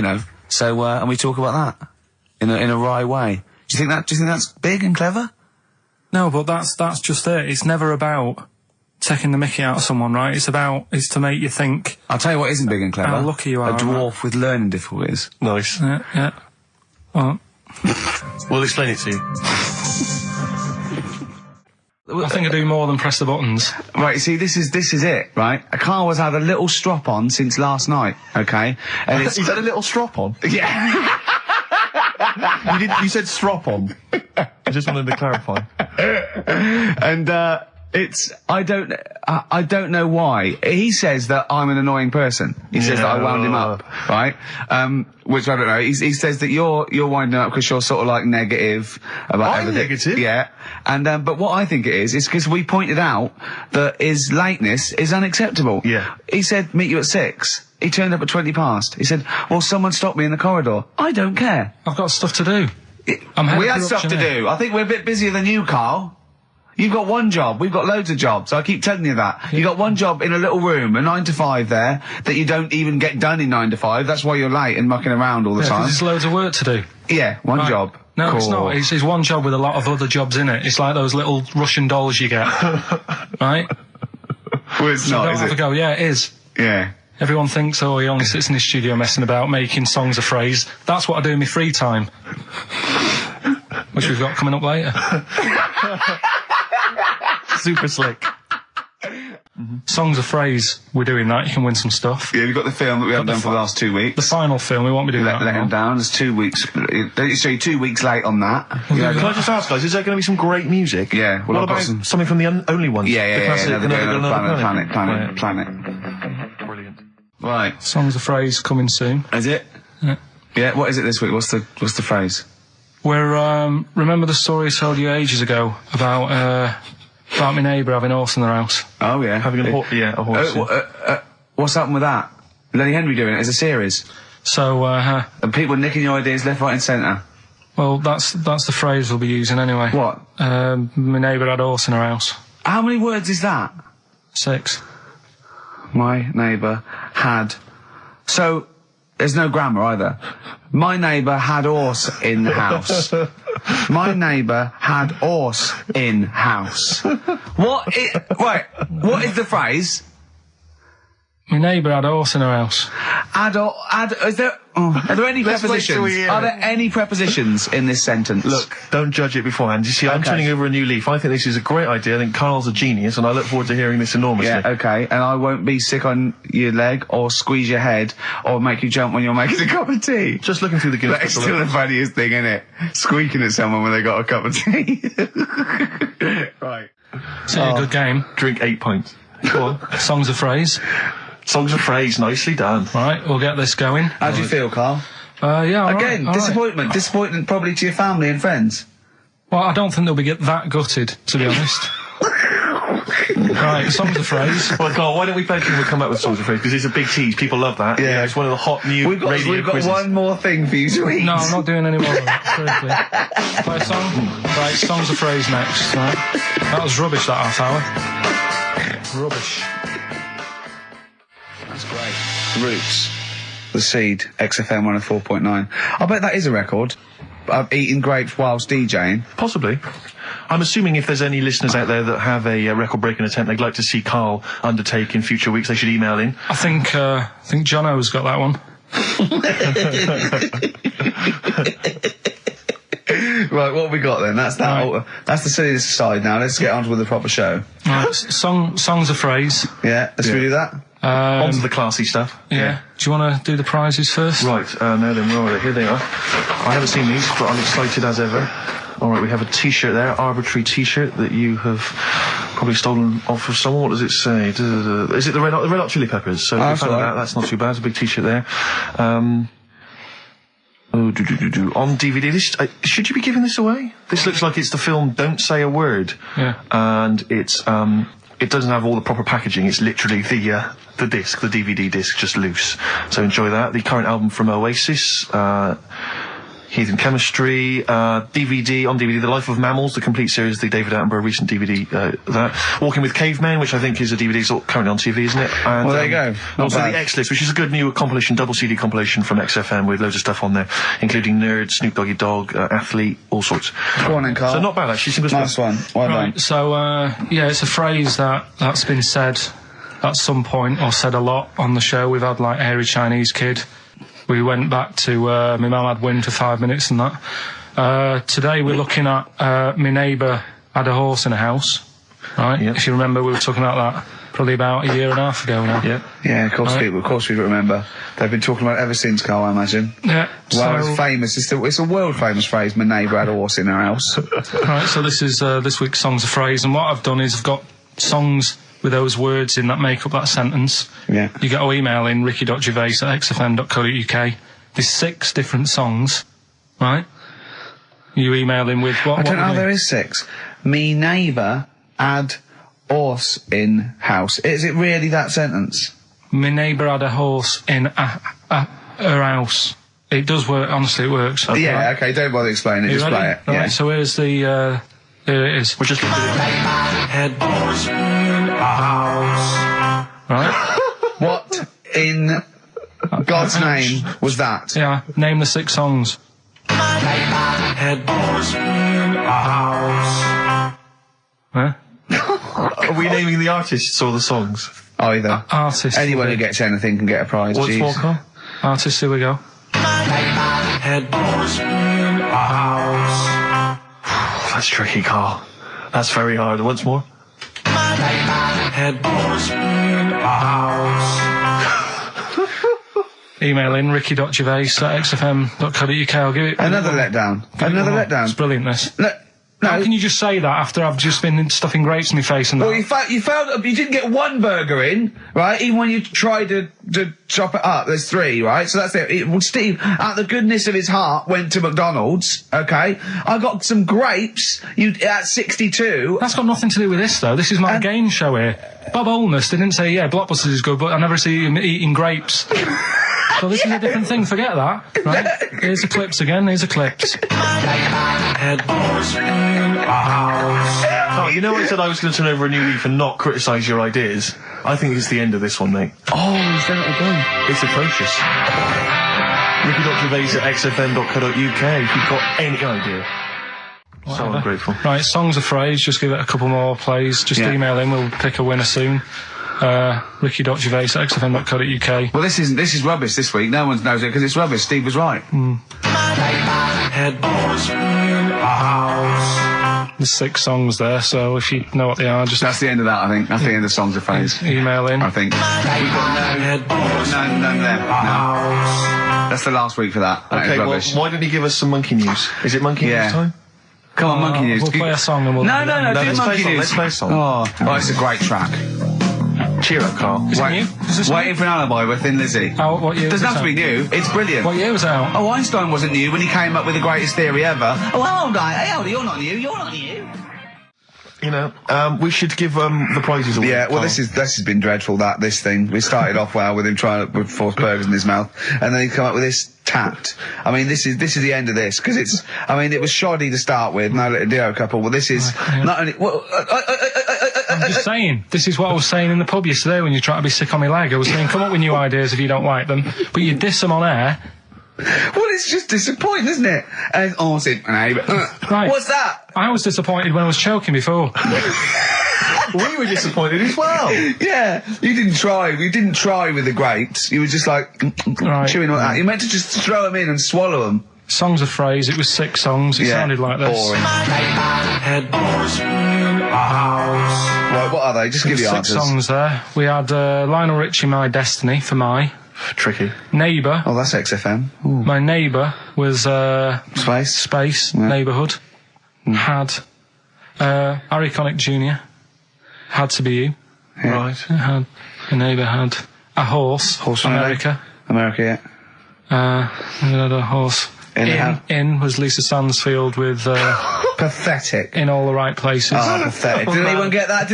so and we talk about that in a wry way. Do you think that's big and clever? No, but that's just it. It's never about taking the mickey out of someone, right? It's to make you think. I'll tell you what isn't big and clever. How lucky you are. A dwarf with learning difficulties. Nice. Yeah. Well, we'll explain it to you. I think I do more than press the buttons. Right, see, this is it, right? Karl has had a little strop on since last night, okay? And He's had a little strop on? Yeah. You said strop on. I just wanted to clarify. And, I don't know why. He says that I'm an annoying person. He says that I wound him up, right? Which I don't know. He says that you're winding up because you're sort of like negative about everything. Negative? Yeah. And, but what I think it is because we pointed out that his lateness is unacceptable. Yeah. He said, meet you at 6. He turned up at 20 past. He said, well, someone stopped me in the corridor. I don't care. I've got stuff to do. We had stuff to do. I think we're a bit busier than you, Karl. You've got one job. We've got loads of jobs. I keep telling you that. Yeah. You've got one job in a little room, a 9 to 5 there, that you don't even get done in 9 to 5. That's why you're late and mucking around all the time. There's loads of work to do. Yeah, one job. No, cool. It's not. It's one job with a lot of other jobs in it. It's like those little Russian dolls you get. Right? Well, it's not, is it? Go. Yeah, it is. Yeah. Everyone thinks, he only sits in his studio messing about, making songs a phrase. That's what I do in my free time. Which we've got coming up later. Super slick. Songs a phrase, we're doing that, you can win some stuff. Yeah, we've got the film that we haven't done for the last 2 weeks. The final film, we won't be doing that. Let him down, there's 2 weeks. So you're 2 weeks late on that. Yeah, can I just ask, guys, is there going to be some great music? Yeah, well, what about something from the only ones? Yeah, Planet. Brilliant. Right. Songs a phrase coming soon. Is it? Yeah, what is it this week? What's the phrase? We're, remember the story I told you ages ago about my neighbour having a horse in their house? Oh, yeah. Having a horse. What's happened with that? Lenny Henry doing it as a series? So, and people nicking your ideas left, right and centre? Well, that's the phrase we'll be using anyway. What? My neighbour had a horse in her house. How many words is that? 6. My neighbour had... So, there's no grammar either. My neighbour had horse in the house. My neighbour had horse in house. What is the phrase? My neighbour had a horse in her house. Are there any prepositions? Are there any prepositions in this sentence? Look, don't judge it beforehand. You see, I'm turning over a new leaf. I think this is a great idea. I think Karl's a genius, and I look forward to hearing this enormously. Yeah, okay. And I won't be sick on your leg, or squeeze your head, or make you jump when you're making a cup of tea. Just looking through the Guinness Book. That's still the funniest thing, isn't it? Squeaking at someone when they got a cup of tea. Right. It's a good game. Drink 8 pints. Go on. Songs a phrase. Songs of phrase, nicely done. Right, we'll get this going. How do you feel, Karl? Yeah, Again, disappointment. Right. Disappointment probably to your family and friends. Well, I don't think they'll be that gutted, to be honest. Right, songs of phrase. Well, Carl, why don't we play We'll come back with songs of phrase, because it's a big tease. People love that. Yeah. It's one of the hot new We've got quizzes. one more thing for you to eat. No, I'm not doing any more of that. Seriously. Play a song? Right, songs of phrase next. Right. That was rubbish, that half hour. Rubbish. That's great. Roots. The Seed, XFM 104.9. I bet that is a record. Eating grapes whilst DJing. Possibly. I'm assuming if there's any listeners out there that have a record-breaking attempt they'd like to see Carl undertake in future weeks, they should email in. I think Jono's got that one. Right, what have we got then? That's that. Right. That's the silliness aside now. Let's get on with the proper show. Right, songs of phrase. Yeah, let's do that. On to the classy stuff. Yeah. Do you want to do the prizes first? Right, no then, where are they? Here they are. I haven't seen these, but I'm excited as ever. Alright, we have a t-shirt there, arbitrary t-shirt that you have probably stolen off of someone. What does it say? Is it the Red Hot Chili Peppers? So if you found that, that's not too bad. It's a big t-shirt there. On DVD. This, should you be giving this away? This looks like it's the film Don't Say a Word. Yeah. And it's, it doesn't have all the proper packaging. It's literally the disc, the DVD disc, just loose. So enjoy that. The current album from Oasis, Heathen Chemistry, DVD, on DVD, The Life of Mammals, the complete series, the David Attenborough recent DVD, that. Walking with Cavemen, which I think is a DVD, it's currently on TV, isn't it? And, well, there you go. Also the X-List, which is a good new compilation, double CD compilation from XFM with loads of stuff on there, including Nerd, Snoop Doggy Dogg, Athlete, all sorts. Go on then, Carl. So not bad, actually. Nice one. Well done. Right, so, yeah, it's a phrase that's been said at some point, or said a lot on the show. We've had, like, Hairy Chinese Kid. We went back to, my mum had wind for 5 minutes and that. Today we're looking at, my neighbour had a horse in a house, right? Yep. If you remember, we were talking about that probably about a year and a half ago now. Yeah. Yeah, of course, right. Of course we remember. They've been talking about it ever since, Carl, I imagine. Yeah. Well, it's famous. It's a world famous phrase, my neighbour had a horse in her house. Right, so this is, this week's Songs of Phrase, and what I've done is I've got songs with those words in that make up that sentence. Yeah. You get to email in ricky.gervais@xfm.co.uk. There's 6 different songs, right? You email in with what? I don't know, there is 6. Me neighbour had horse in house. Is it really that sentence? My neighbour had a horse in her house. It does work, honestly, it works. Okay. Yeah, okay, don't bother explaining it, just play it. Right, yeah. so here's the, here it is. We're just gonna do it. Head horse in a house. Right? What in God's name was that? Yeah, name the 6 songs. Head horse in a house. Huh? Are we naming the artists or the songs? Either. Artists. Anyone who gets anything can get a prize. What's more, Carl? Artists, here we go. Head horse in a house. That's tricky, Carl. That's very hard. Once more. Head horse in a house. Email in ricky.gervais@xfm.co.uk. I'll give it Another letdown. Another letdown. It's brilliant, this. No. How can you just say that after I've just been stuffing grapes in my face and that? Well, you failed. You didn't get one burger in, right? Even when you tried to chop it up, there's 3, right? So that's it. Well, Steve, out the goodness of his heart, went to McDonald's. Okay, I got some grapes. At 62. That's got nothing to do with this, though. This is my game show here. Bob Holness didn't say, yeah, Blockbusters is good, but I never see him eating grapes. So this is a different thing. Forget that. Right? Here's the clips again. Here's the clips. Head horse in a house. Oh, you know I said I was going to turn over a new leaf and not criticise your ideas? I think it's the end of this one, mate. Oh, he's done it again. It's atrocious. ricky.gervais@xfm.co.uk if you've got any idea. Whatever. So ungrateful. Right, songs of phrase. Just give it a couple more plays. Just email in. We'll pick a winner soon. ricky.gervais@xfm.co.uk. Well, this is rubbish this week. No one knows it because it's rubbish. Steve was right. Head horse in a house. There's 6 songs there, so if you know what they are, just... That's the end of that, I think. That's the end of Songs of Phrase. Email in. I think. We've got none there. No. That's the last week for that. Okay, well, why didn't he give us some monkey news? Is it monkey news time? Come on, monkey news. We'll play a song and we'll... No, do monkey news. Let's play a song. Oh, it's a great track. Cheer up, Carl. Is it new? Is this Waiting for an Alibi with Thin Lizzy. Oh, what year? It doesn't have to be new. It's brilliant. What year was it out? Oh, Einstein wasn't new when he came up with the greatest theory ever. Oh, hold on. Hey, hold on. You're not new. You're not new. You know, we should give the prizes away. Yeah, well, this has been dreadful. This thing. We started off well with him trying to force burgers in his mouth, and then he come up with this tapped. I mean, this is the end of this because it's. I mean, it was shoddy to start with. No little Dio couple. Well, this is not only. I'm just saying. This is what I was saying in the pub yesterday when you try to be sick on my leg. I was saying, come up with new ideas if you don't like them, but you diss them on air. Well, it's just disappointing, isn't it? And right. What's that? I was disappointed when I was choking before. We were disappointed as well. Yeah, you didn't try. You didn't try with the grapes. You were just like chewing on that. You meant to just throw them in and swallow them. Songs of phrase. It was 6 songs. It sounded like this. Boring. Right, what are they? Just give the answers. 6 songs there. We had Lionel Richie, My Destiny, for my. Tricky. Neighbour. Oh, that's XFM. Ooh. My Neighbour was Space. Neighbourhood. Had Harry Connick Jr. Had to be you. Yeah. Right. Had a Neighbour had a horse. America. Yeah. We had a horse. In was Lisa Stansfield with pathetic. In All the Right Places. Oh, pathetic. Did anyone get that?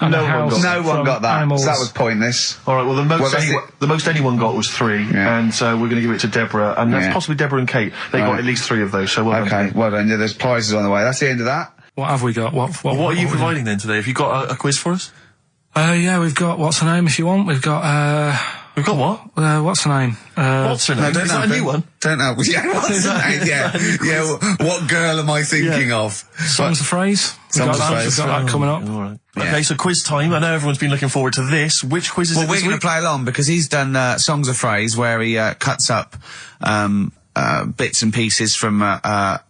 No one got that. Animals. So that was pointless. All right, well, the most anyone got was 3, and so we're going to give it to Deborah, and that's possibly Deborah and Kate. They got at least 3 of those, so well done. Well done. Yeah, there's prizes on the way. That's the end of that. What have we got? What are you providing then today? Have you got a quiz for us? Yeah, we've got, what's her name if you want? We've got what? What's her name? What's her name? No, Is that a new one? Don't know. Yeah, what's her name? Yeah. What girl am I thinking of? Songs of phrase. We've got that coming up. All right. Yeah. Okay, so quiz time. I know everyone's been looking forward to this. Which quiz is it this week? We're going to play along because he's done Songs of Phrase where he cuts up bits and pieces from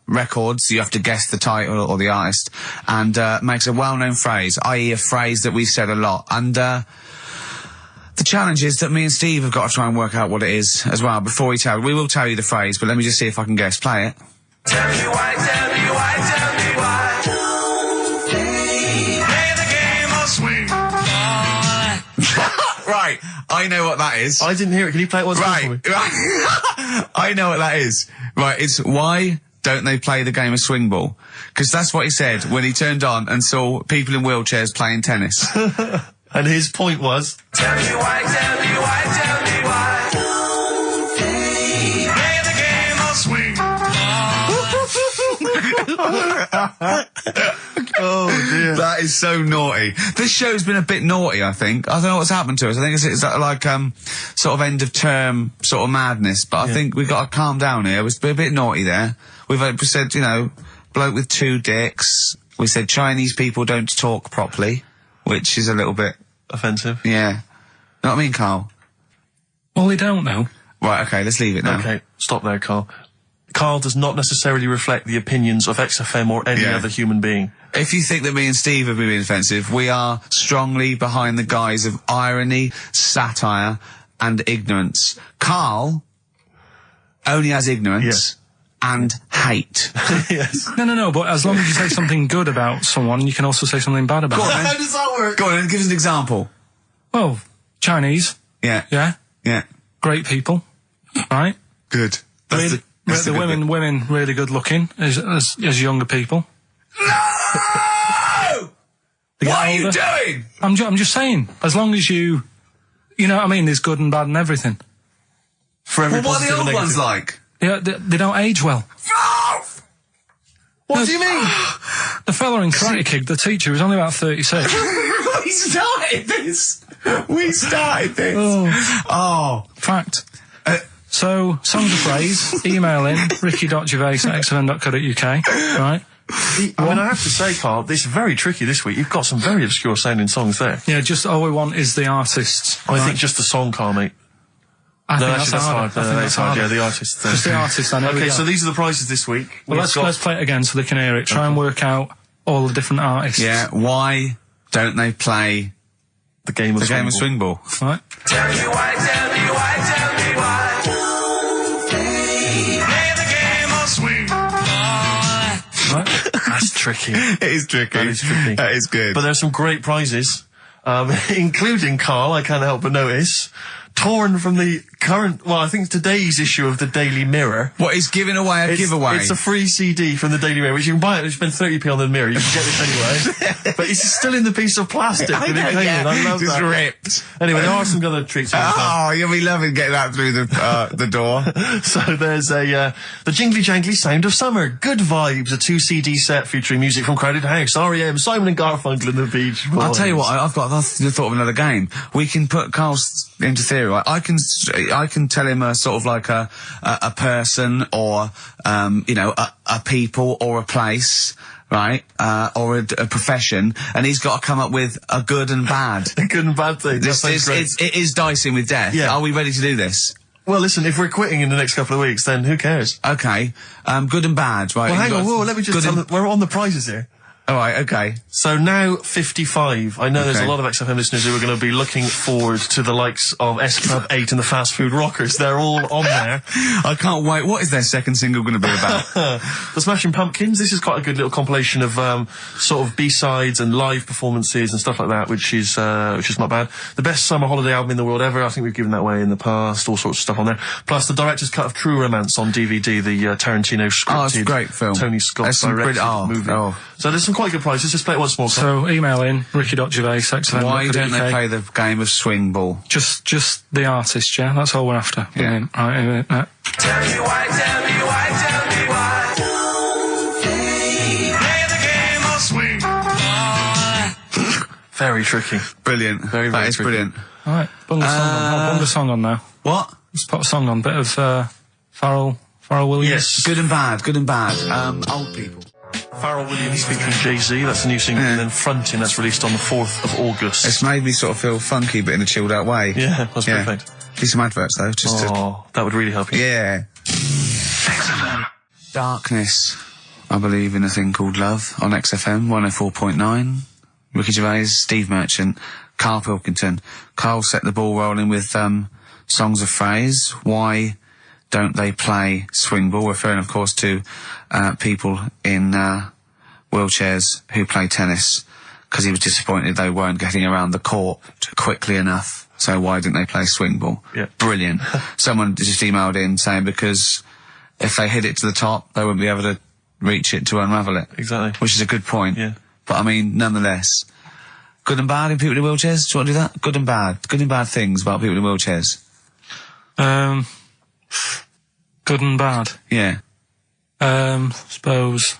records. You have to guess the title or the artist, and makes a well-known phrase, i.e. a phrase that we've said a lot. And the challenge is that me and Steve have got to try and work out what it is as well before we will tell you the phrase, but let me just see if I can guess. Play it. Tell me why, tell me why, tell me why. Play the game or swing. Right, I know what that is. I didn't hear it. Can you play it once more for me? I know what that is. Right, it's why don't they play the game of swing ball? Because that's what he said when he turned on and saw people in wheelchairs playing tennis. And his point was... Tell me why, tell me why, tell me why. Play the game or swing. Oh dear. That is so naughty. This show's been a bit naughty, I think. I don't know what's happened to us. I think it's like sort of end of term sort of madness, but I think we've got to calm down here. We've been a bit naughty there. We said, bloke with 2 dicks. We said Chinese people don't talk properly, which is a little bit... offensive. Yeah. Know what I mean, Carl? Well, they don't know. Right, okay, let's leave it now. Okay, stop there, Carl. Carl does not necessarily reflect the opinions of XFM or any other human being. If you think that me and Steve have been being offensive, we are strongly behind the guise of irony, satire, and ignorance. Carl only has ignorance and hate. Yes. No, but as long as you say something good about someone, you can also say something bad about them. How does that work? Go on, give us an example. Well, Chinese. Yeah. Great people. Right? Good. The women really good looking as younger people. No! What are you doing? I'm just saying, as long as you know what I mean, there's good and bad and everything. For every what are the old ones like? Yeah, they don't age well. What do you mean? The fella in Karate Kid, the teacher, was only about 36. We started this. Oh. Fact. So, songs of phrase, email in, ricky.gervais@xfm.co.uk, right? I mean, I have to say, Carl, this is very tricky this week. You've got some very obscure sounding songs there. Yeah, just all we want is the artists. I think just the song, Carl, mate. I think that's hard. That's hard. Yeah, the artist. Just the artist. Okay, so these are the prizes this week. Well, let's play it again so they can hear it. Try and work out all the different artists. Yeah. Why don't they play the game of swing ball? Right. Tell me why. Tell me why. Tell me why. Play the game or swing. Right. That's tricky. It is tricky. That is tricky. That is good. But there's some great prizes, including, Carl, I can't help but notice, torn from the current, well, I think today's issue of the Daily Mirror. What, he's giving away a giveaway? It's a free CD from the Daily Mirror, which you can buy it and spend 30p on the Mirror. You can get this anyway. But it's still in the piece of plastic that it came in. I love just that. ripped. Anyway, there are some other treats. Oh, you'll be loving getting that through the door. So there's the Jingly Jangly Sound of Summer, Good Vibes, a 2 CD set featuring music from Crowded House, R.E.M., Simon and Garfunkel and the Beach Boys. I'll tell you what, I've thought of another game. We can put Carl's into theory, right? I can tell him a sort of like a person or, a people or a place, right? Or a profession, and he's got to come up with a good and bad. A good and bad thing. It is dicing with death. Yeah. Are we ready to do this? Well, listen, if we're quitting in the next couple of weeks, then who cares? Okay. Good and bad, right? Well, hang on, let me just tell them, we're on the prizes here. Alright, okay. So now 55. I know there's a lot of XFM listeners who are going to be looking forward to the likes of S Club 8 and the Fast Food Rockers. They're all on there. I can't wait. What is their second single going to be about? The Smashing Pumpkins. This is quite a good little compilation of sort of B-sides and live performances and stuff like that, which is not bad. The best summer holiday album in the world ever. I think we've given that away in the past. All sorts of stuff on there. Plus the director's cut of True Romance on DVD, the Tarantino scripted. Oh, it's a great film. Tony Scott directed movie. So there's some quite good prizes. Just play it once more. So email in ricky.gervais. Why don't they play the game of swing ball? Just the artist, yeah. That's all we're after. Yeah. Right. Tell me why, tell me why, tell me why. Play the game of swing. Very tricky. Brilliant. Very that is tricky. Brilliant. Alright, bung a song on now. What? Let's put a song on. Bit of Pharrell Williams. Yes. Good and bad. Old people. Pharrell Williams featuring Jay-Z, that's a new single, and then Frontin', that's released on the 4th of August. It's made me sort of feel funky, but in a chilled out way. Yeah, that's perfect. Do some adverts though, that would really help you. Yeah. XFM. Darkness. I believe in a thing called love on XFM 104.9. Ricky Gervais, Steve Merchant, Karl Pilkington. Karl set the ball rolling with songs of phrase. Why don't they play swing ball? Referring, of course, to people in wheelchairs who play tennis, because he was disappointed they weren't getting around the court quickly enough. So why didn't they play swing ball? Yeah. Brilliant. Someone just emailed in saying because if they hit it to the top, they wouldn't be able to reach it to unravel it. Exactly. Which is a good point. Yeah. But I mean, nonetheless, good and bad in people in wheelchairs? Do you want to do that? Good and bad things about people in wheelchairs. Good and bad. Yeah. Suppose.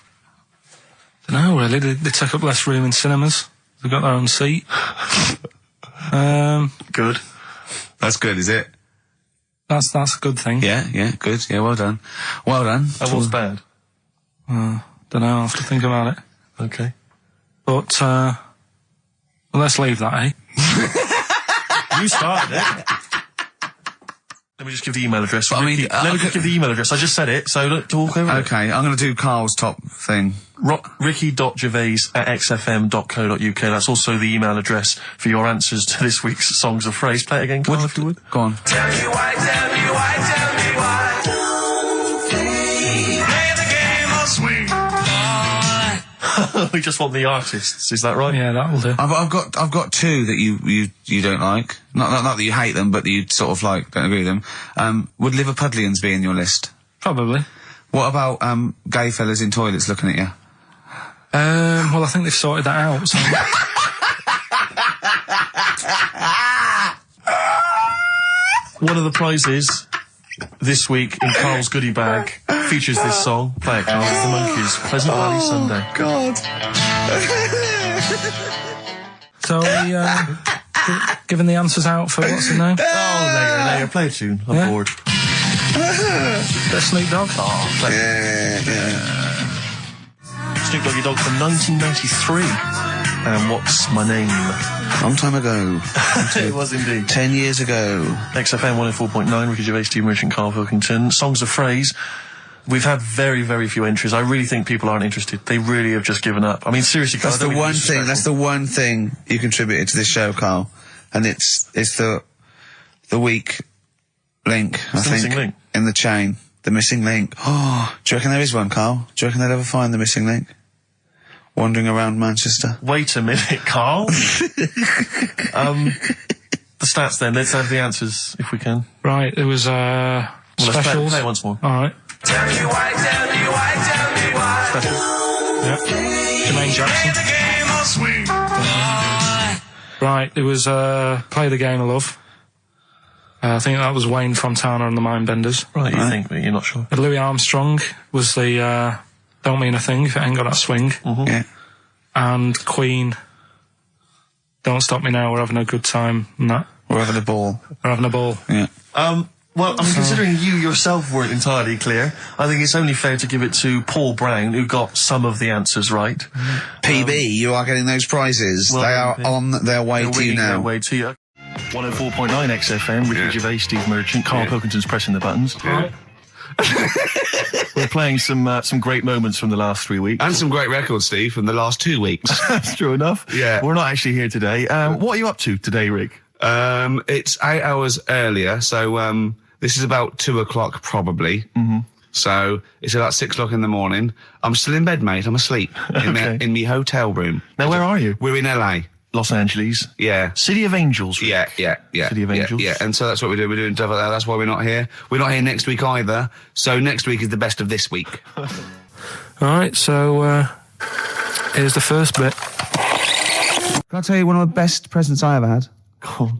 Dunno, really. They take up less room in cinemas. They've got their own seat. Good. That's good, is it? That's a good thing. Yeah, good. Yeah, well done. Well done. And what's bad? Dunno, I'll have to think about it. Okay. But, well, let's leave that, eh? You started it. Let me just give the email address. Let me just give the email address. I just said it, so don't talk over it. Okay, I'm going to do Carl's top thing. Ricky.gervais@xfm.co.uk. That's also the email address for your answers to this week's Songs of Phrase. Play it again, Carl, if you would. Go on. Tell me why, tell me why, tell me why. Play the game of swing. We just want the artists, is that right? Yeah, that'll do. I've got two that you don't like. Not that you hate them, but that you sort of like, don't agree with them. Would Liverpudlians be in your list? Probably. What about gay fellas in toilets looking at you? Well, I think they've sorted that out, so... One of the prizes this week in Carl's goodie bag features this song. Play it, Carl. It's the Monkees. Pleasant Valley Sunday. God. So we, giving the answers out for what's the name? Oh, later. Play a tune. I'm bored. Bit of Snoop Dogg. Oh, play Snoop Doggy Dogg from 1993. And What's My Name? Long time ago. It was indeed. 10 years ago. XFM 104.9, Ricky Gervais, Steve Merchant, Karl Pilkington. Songs of Phrase. We've had very, very few entries. I really think people aren't interested. They really have just given up. I mean, seriously, Carl, That's the one thing you contributed to this show, Carl. And it's the weak link, I think, missing link. in the chain. The missing link. Oh, do you reckon there is one, Carl? Do you reckon they'll ever find the missing link? Wandering around Manchester. Wait a minute, Carl. the stats then. Let's have the answers if we can. Right, there was Well, specials. play it once more. All right. Tell me why, tell me why, tell me why. Specials. Yep. Jermaine Jackson. Play the game of swing. Right, there was Play the Game of Love. I think that was Wayne Fontana and the Mindbenders. Right, you think, but you're not sure. Louis Armstrong was the Don't Mean a Thing If It Ain't Got That Swing. Mm-hmm. Yeah. And Queen, Don't Stop Me Now, We're Having a Good Time, and that. We're having a ball. We're having a ball. Yeah. Well, I mean, considering you yourself weren't entirely clear, I think it's only fair to give it to Paul Brown, who got some of the answers right. PB, you are getting those prizes. Well, they are on their way They're to you winging their now. way to you. 104.9 XFM, Ricky Gervais, Steve Merchant, Karl Pilkington's pressing the buttons. Yeah. We're playing some great moments from the last 3 weeks. And some great records, Steve, from the last 2 weeks. That's true enough. Yeah. We're not actually here today. What are you up to today, Rick? It's 8 hours earlier, so this is about 2 o'clock probably. Mm-hmm. So it's about 6 o'clock in the morning. I'm still in bed, mate. I'm asleep in my hotel room. Now, where are you? We're in LA. Los Angeles. Yeah. City of Angels, Rick. Yeah. City of Angels. Yeah, and so that's what we're doing. We're doing stuff like that. That's why we're not here. We're not here next week either. So next week is the best of this week. All right, so here's the first bit. Can I tell you one of the best presents I ever had? Cool.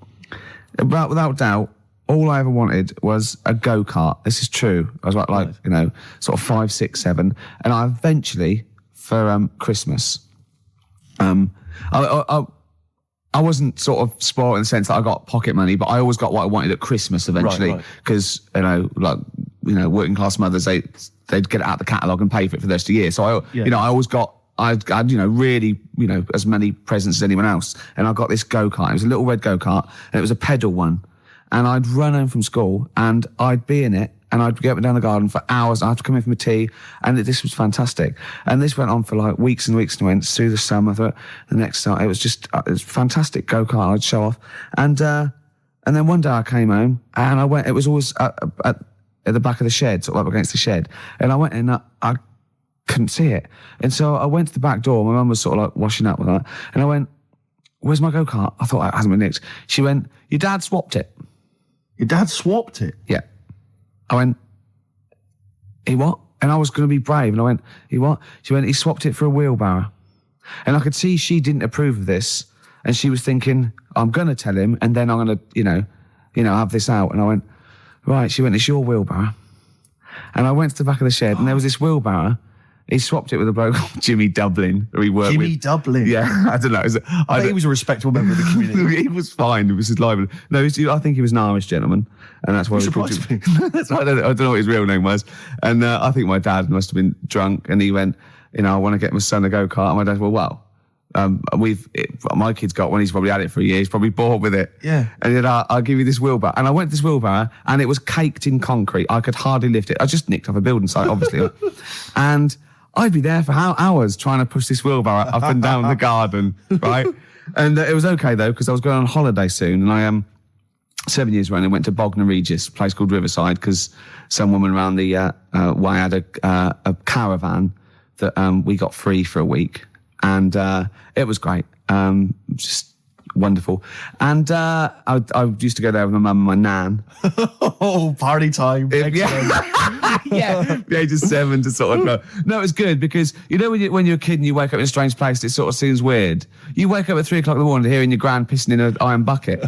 Without doubt, all I ever wanted was a go-kart. This is true. I was like you know, sort of 5, 6, 7. And I eventually, for Christmas, I wasn't sort of spoiled in the sense that I got pocket money, but I always got what I wanted at Christmas eventually. Because, working class mothers, they'd get it out the catalogue and pay for it for the rest of the year. So I always got, I'd really, as many presents as anyone else. And I got this go-kart. It was a little red go-kart and it was a pedal one. And I'd run home from school and I'd be in it and I'd get up and down the garden for hours. I'd have to come in for my tea, and this was fantastic. And this went on for like weeks and weeks and went through the summer, the next summer. It was just, it was fantastic go-kart. I'd show off. And then one day I came home and I went, it was always at the back of the shed, sort of up against the shed. And I went in, I couldn't see it. And so I went to the back door. My mum was sort of like washing up with that. And I went, where's my go-kart? I thought it hasn't been nicked. She went, your dad swapped it. Your dad swapped it? Yeah. I went, he what? And I was going to be brave. And I went, he what? She went, he swapped it for a wheelbarrow. And I could see she didn't approve of this. And she was thinking, I'm going to tell him and then I'm going to, have this out. And I went, right. She went, it's your wheelbarrow. And I went to the back of the shed and there was this wheelbarrow. He swapped it with a bloke called Jimmy Dublin, who he worked with. Jimmy Dublin? Yeah, I don't know. I think he was a respectable member of the community. He was fine. It was his lively. No, I think he was an Irish gentleman. And that's why surprised me. That's why I don't know what his real name was. And I think my dad must have been drunk and he went, I want to get my son a go-kart. And my dad went, my kid's got one. He's probably had it for a year. He's probably bored with it. Yeah. And he said, I'll give you this wheelbarrow. And I went to this wheelbarrow and it was caked in concrete. I could hardly lift it. I just nicked off a building site, obviously. And I'd be there for hours trying to push this wheelbarrow up and down the garden, right? And it was okay, though, because I was going on holiday soon. And I 7 years running, went to Bognor Regis, a place called Riverside, because some woman around the way had a caravan that we got free for a week. And it was great. Just wonderful. And I used to go there with my mum and my nan. Oh, party time. Yeah, the age of 7 to sort of no, it's good because when you're a kid and you wake up in a strange place, it sort of seems weird. You wake up at 3 o'clock in the morning hearing your gran pissing in an iron bucket,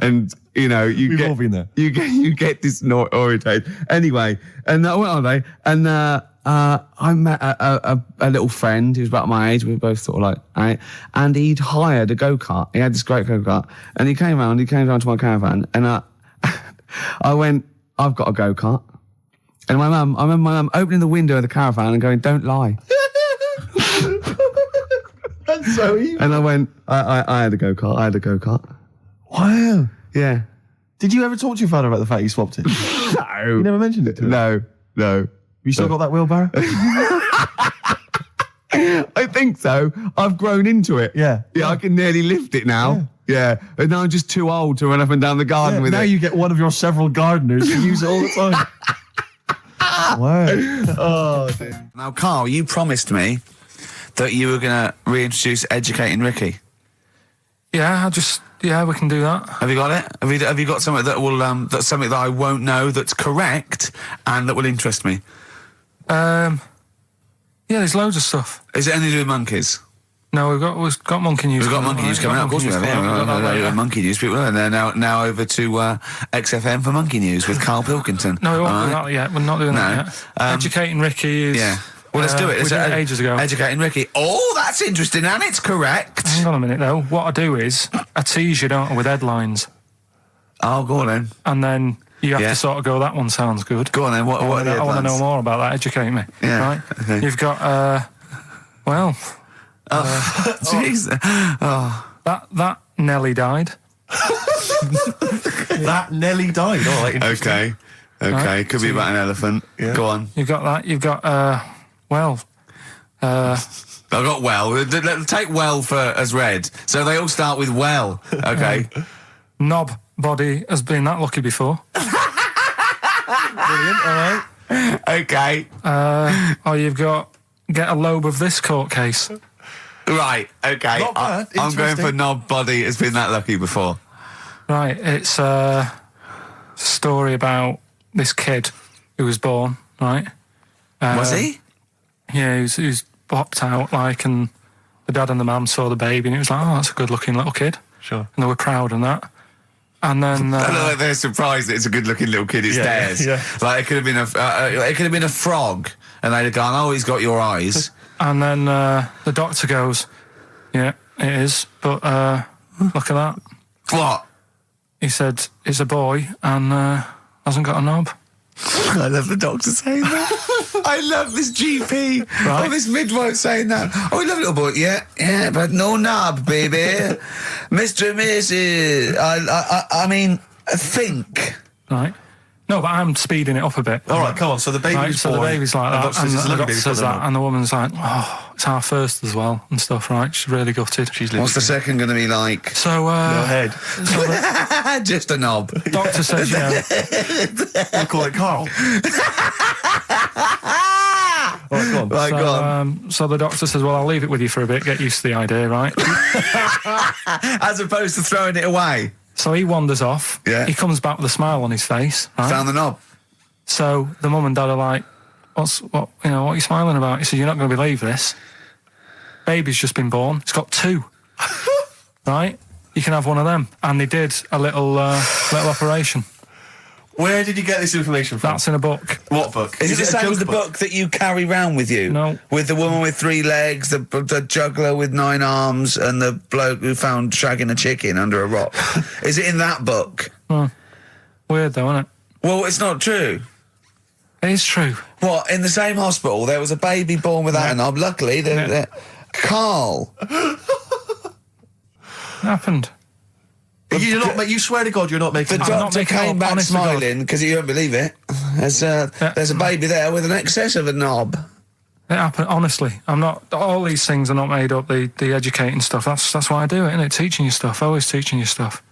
and We've all been there. You get disorientated. Anyway, and I went on holiday, and I met a little friend who was about my age. We were both sort of like, and he'd hired a go-kart. He had this great go-kart, and he came down to my caravan, and I went, I've got a go-kart. And I remember my mum opening the window of the caravan and going, don't lie. That's so evil. And I went, I had a go-kart. Wow. Yeah. Did you ever talk to your father about the fact you swapped it? No. You never mentioned it to him? No. You still got that wheelbarrow? I think so. I've grown into it. Yeah. Yeah, I can nearly lift it now. Yeah. And now I'm just too old to run up and down the garden with now it. Now you get one of your several gardeners to use it all the time. Wow. Oh, dear. Now, Karl, you promised me that you were going to reintroduce Educating Ricky. Yeah, we can do that. Have you got it? Have you got something that will, that's something that I won't know that's correct and that will interest me? Yeah, there's loads of stuff. Is it anything to do with monkeys? No, we've got monkey news. We've got monkey news coming out. Of course we have. Yeah, monkey news. People, and they're now over to XFM for monkey news with Karl Pilkington. No, we won't do that yet. We're not doing that yet. Educating Ricky is. Yeah. Well, let's do it. We did it ages ago. Educating Ricky. Oh, that's interesting, and it's correct. Hang on a minute, though. What I do is I tease you, don't I, with headlines. Oh, go on then. And then you have to sort of go, that one sounds good. Go on then. What are the headlines? I want to know more about that. Educate me. Yeah. Right? Okay. You've got, jeez. That Nelly died. That Nelly died. Oh, like, okay. Right. Could be about an elephant. Yeah. Go on. You've got that. You've got, I got well. Take well as read. So they all start with well. Okay. Knob body has been that lucky before. Brilliant. All right. Okay. You've got get a lobe of this court case. Right. Okay. Not bad. I'm going for knob body has been that lucky before. Right. It's a story about this kid who was born. Right. Was he? Yeah, he was popped out, and the dad and the mum saw the baby, and it was like, oh, that's a good-looking little kid. Sure. And they were proud and that. And then they're surprised that it's a good-looking little kid. It's theirs. Yeah. Like it could have been a frog, and they'd have gone, "Oh, he's got your eyes." And then the doctor goes, "Yeah, it is, but look at that." What? He said, "It's a boy and hasn't got a knob." I love the doctor saying that. I love this GP or this midwife saying that. Oh, we love little boy. Yeah, but no knob, baby. Mr. and Mrs. I mean, think. Right. No, but I'm speeding it up a bit. All right, come on. So the baby's born. So the baby's like that, and the doctor says that, and the woman's like, oh, it's our first as well, and stuff, right? She's really gutted. What's the second going to be like? So, no head. Just a knob. Doctor says, we'll call it Carl. All right, go on. Right, go on. So the doctor says, well, I'll leave it with you for a bit, get used to the idea, right? As opposed to throwing it away. So he wanders off. Yeah. He comes back with a smile on his face. Right? Found the knob. So the mum and dad are like, what are you smiling about? He said, you're not going to believe this. Baby's just been born. It's got 2. Right? You can have one of them. And they did a little operation. Where did you get this information from? That's in a book. What book? Is it the same as the book that you carry round with you? No. With the woman with 3 legs, the juggler with 9 arms, and the bloke who found shagging a chicken under a rock. Is it in that book? Weird though, isn't it? Well, it's not true. It is true. What, in the same hospital, there was a baby born without a knob. Luckily, Carl. It happened. You swear to God you're not making... The doctor came back smiling, because you won't believe it. There's a baby there with an excess of a knob. It happened, honestly. I'm not... All these things are not made up, the educating stuff. That's why I do it, isn't it? Teaching you stuff. Always teaching you stuff.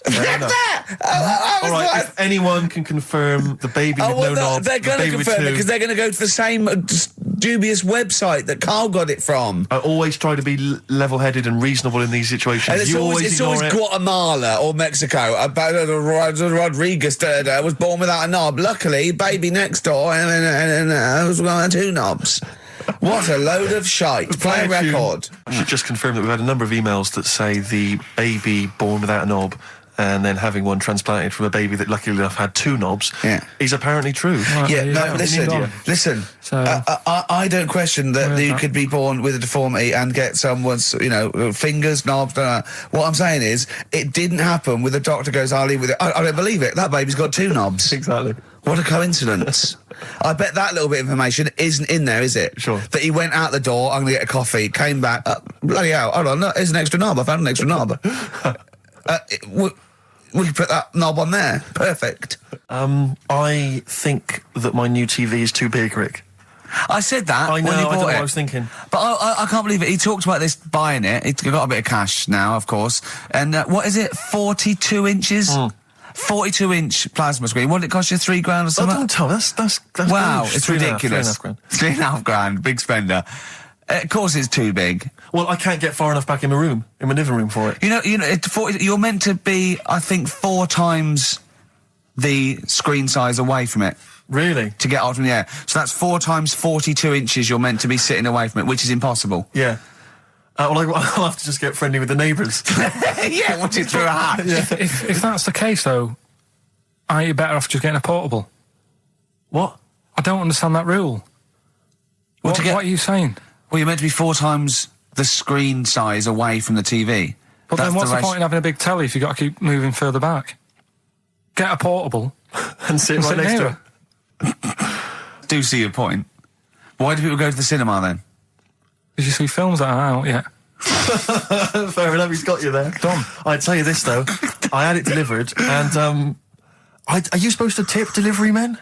All right, if anyone can confirm the baby with no knob... They're going to confirm it, because they're going to go to the same dubious website that Carl got it from. I always try to be level-headed and reasonable in these situations. And it's always Guatemala or Mexico. Rodriguez was born without a knob. Luckily, baby next door and was got 2 knobs. What a load of shite. Play a record. I should just confirm that we've had a number of emails that say the baby born without a knob and then having one transplanted from a baby that luckily enough had 2 knobs is apparently true. Listen. So, I don't question that you could be born with a deformity and get someone's, fingers, knobs. What I'm saying is, it didn't happen with the doctor goes, I'll leave with it. I don't believe it. That baby's got 2 knobs. Exactly. What a coincidence. I bet that little bit of information isn't in there, is it? Sure. That he went out the door, I'm going to get a coffee, came back, bloody hell, hold on, there's an extra knob, I found an extra knob. We can put that knob on there. Perfect. I think that my new TV is too big, Rick. I said that I know, when he bought I don't know it. what I was thinking. But I can't believe it. He talked about this buying it. He's got a bit of cash now, of course. And what is it? 42 inches? 42-inch plasma screen. What did it cost you? $3,000 or something? Don't tell me. That's wow, it's ridiculous. £3,500. £3,500. Big spender. Of course it's too big. Well, I can't get far enough back in my living room for it. You know, you're meant to be, I think, 4 times the screen size away from it. Really? To get out from the air. So that's 4 times 42 inches you're meant to be sitting away from it, which is impossible. Yeah. Well, I'll have to just get friendly with the neighbours. Yeah, watch it through a hatch. Yeah. If that's the case, though, aren't you better off just getting a portable? What? I don't understand that rule. What are you saying? Well, you're meant to be 4 times the screen size away from the TV. But then what's the point in having a big telly if you've got to keep moving further back? Get a portable and sit right next to it. Do see your point. Why do people go to the cinema then? Did you see films that are out yet? Fair enough, he's got you there. Done. I'd tell you this, though. I had it delivered, and, are you supposed to tip delivery men?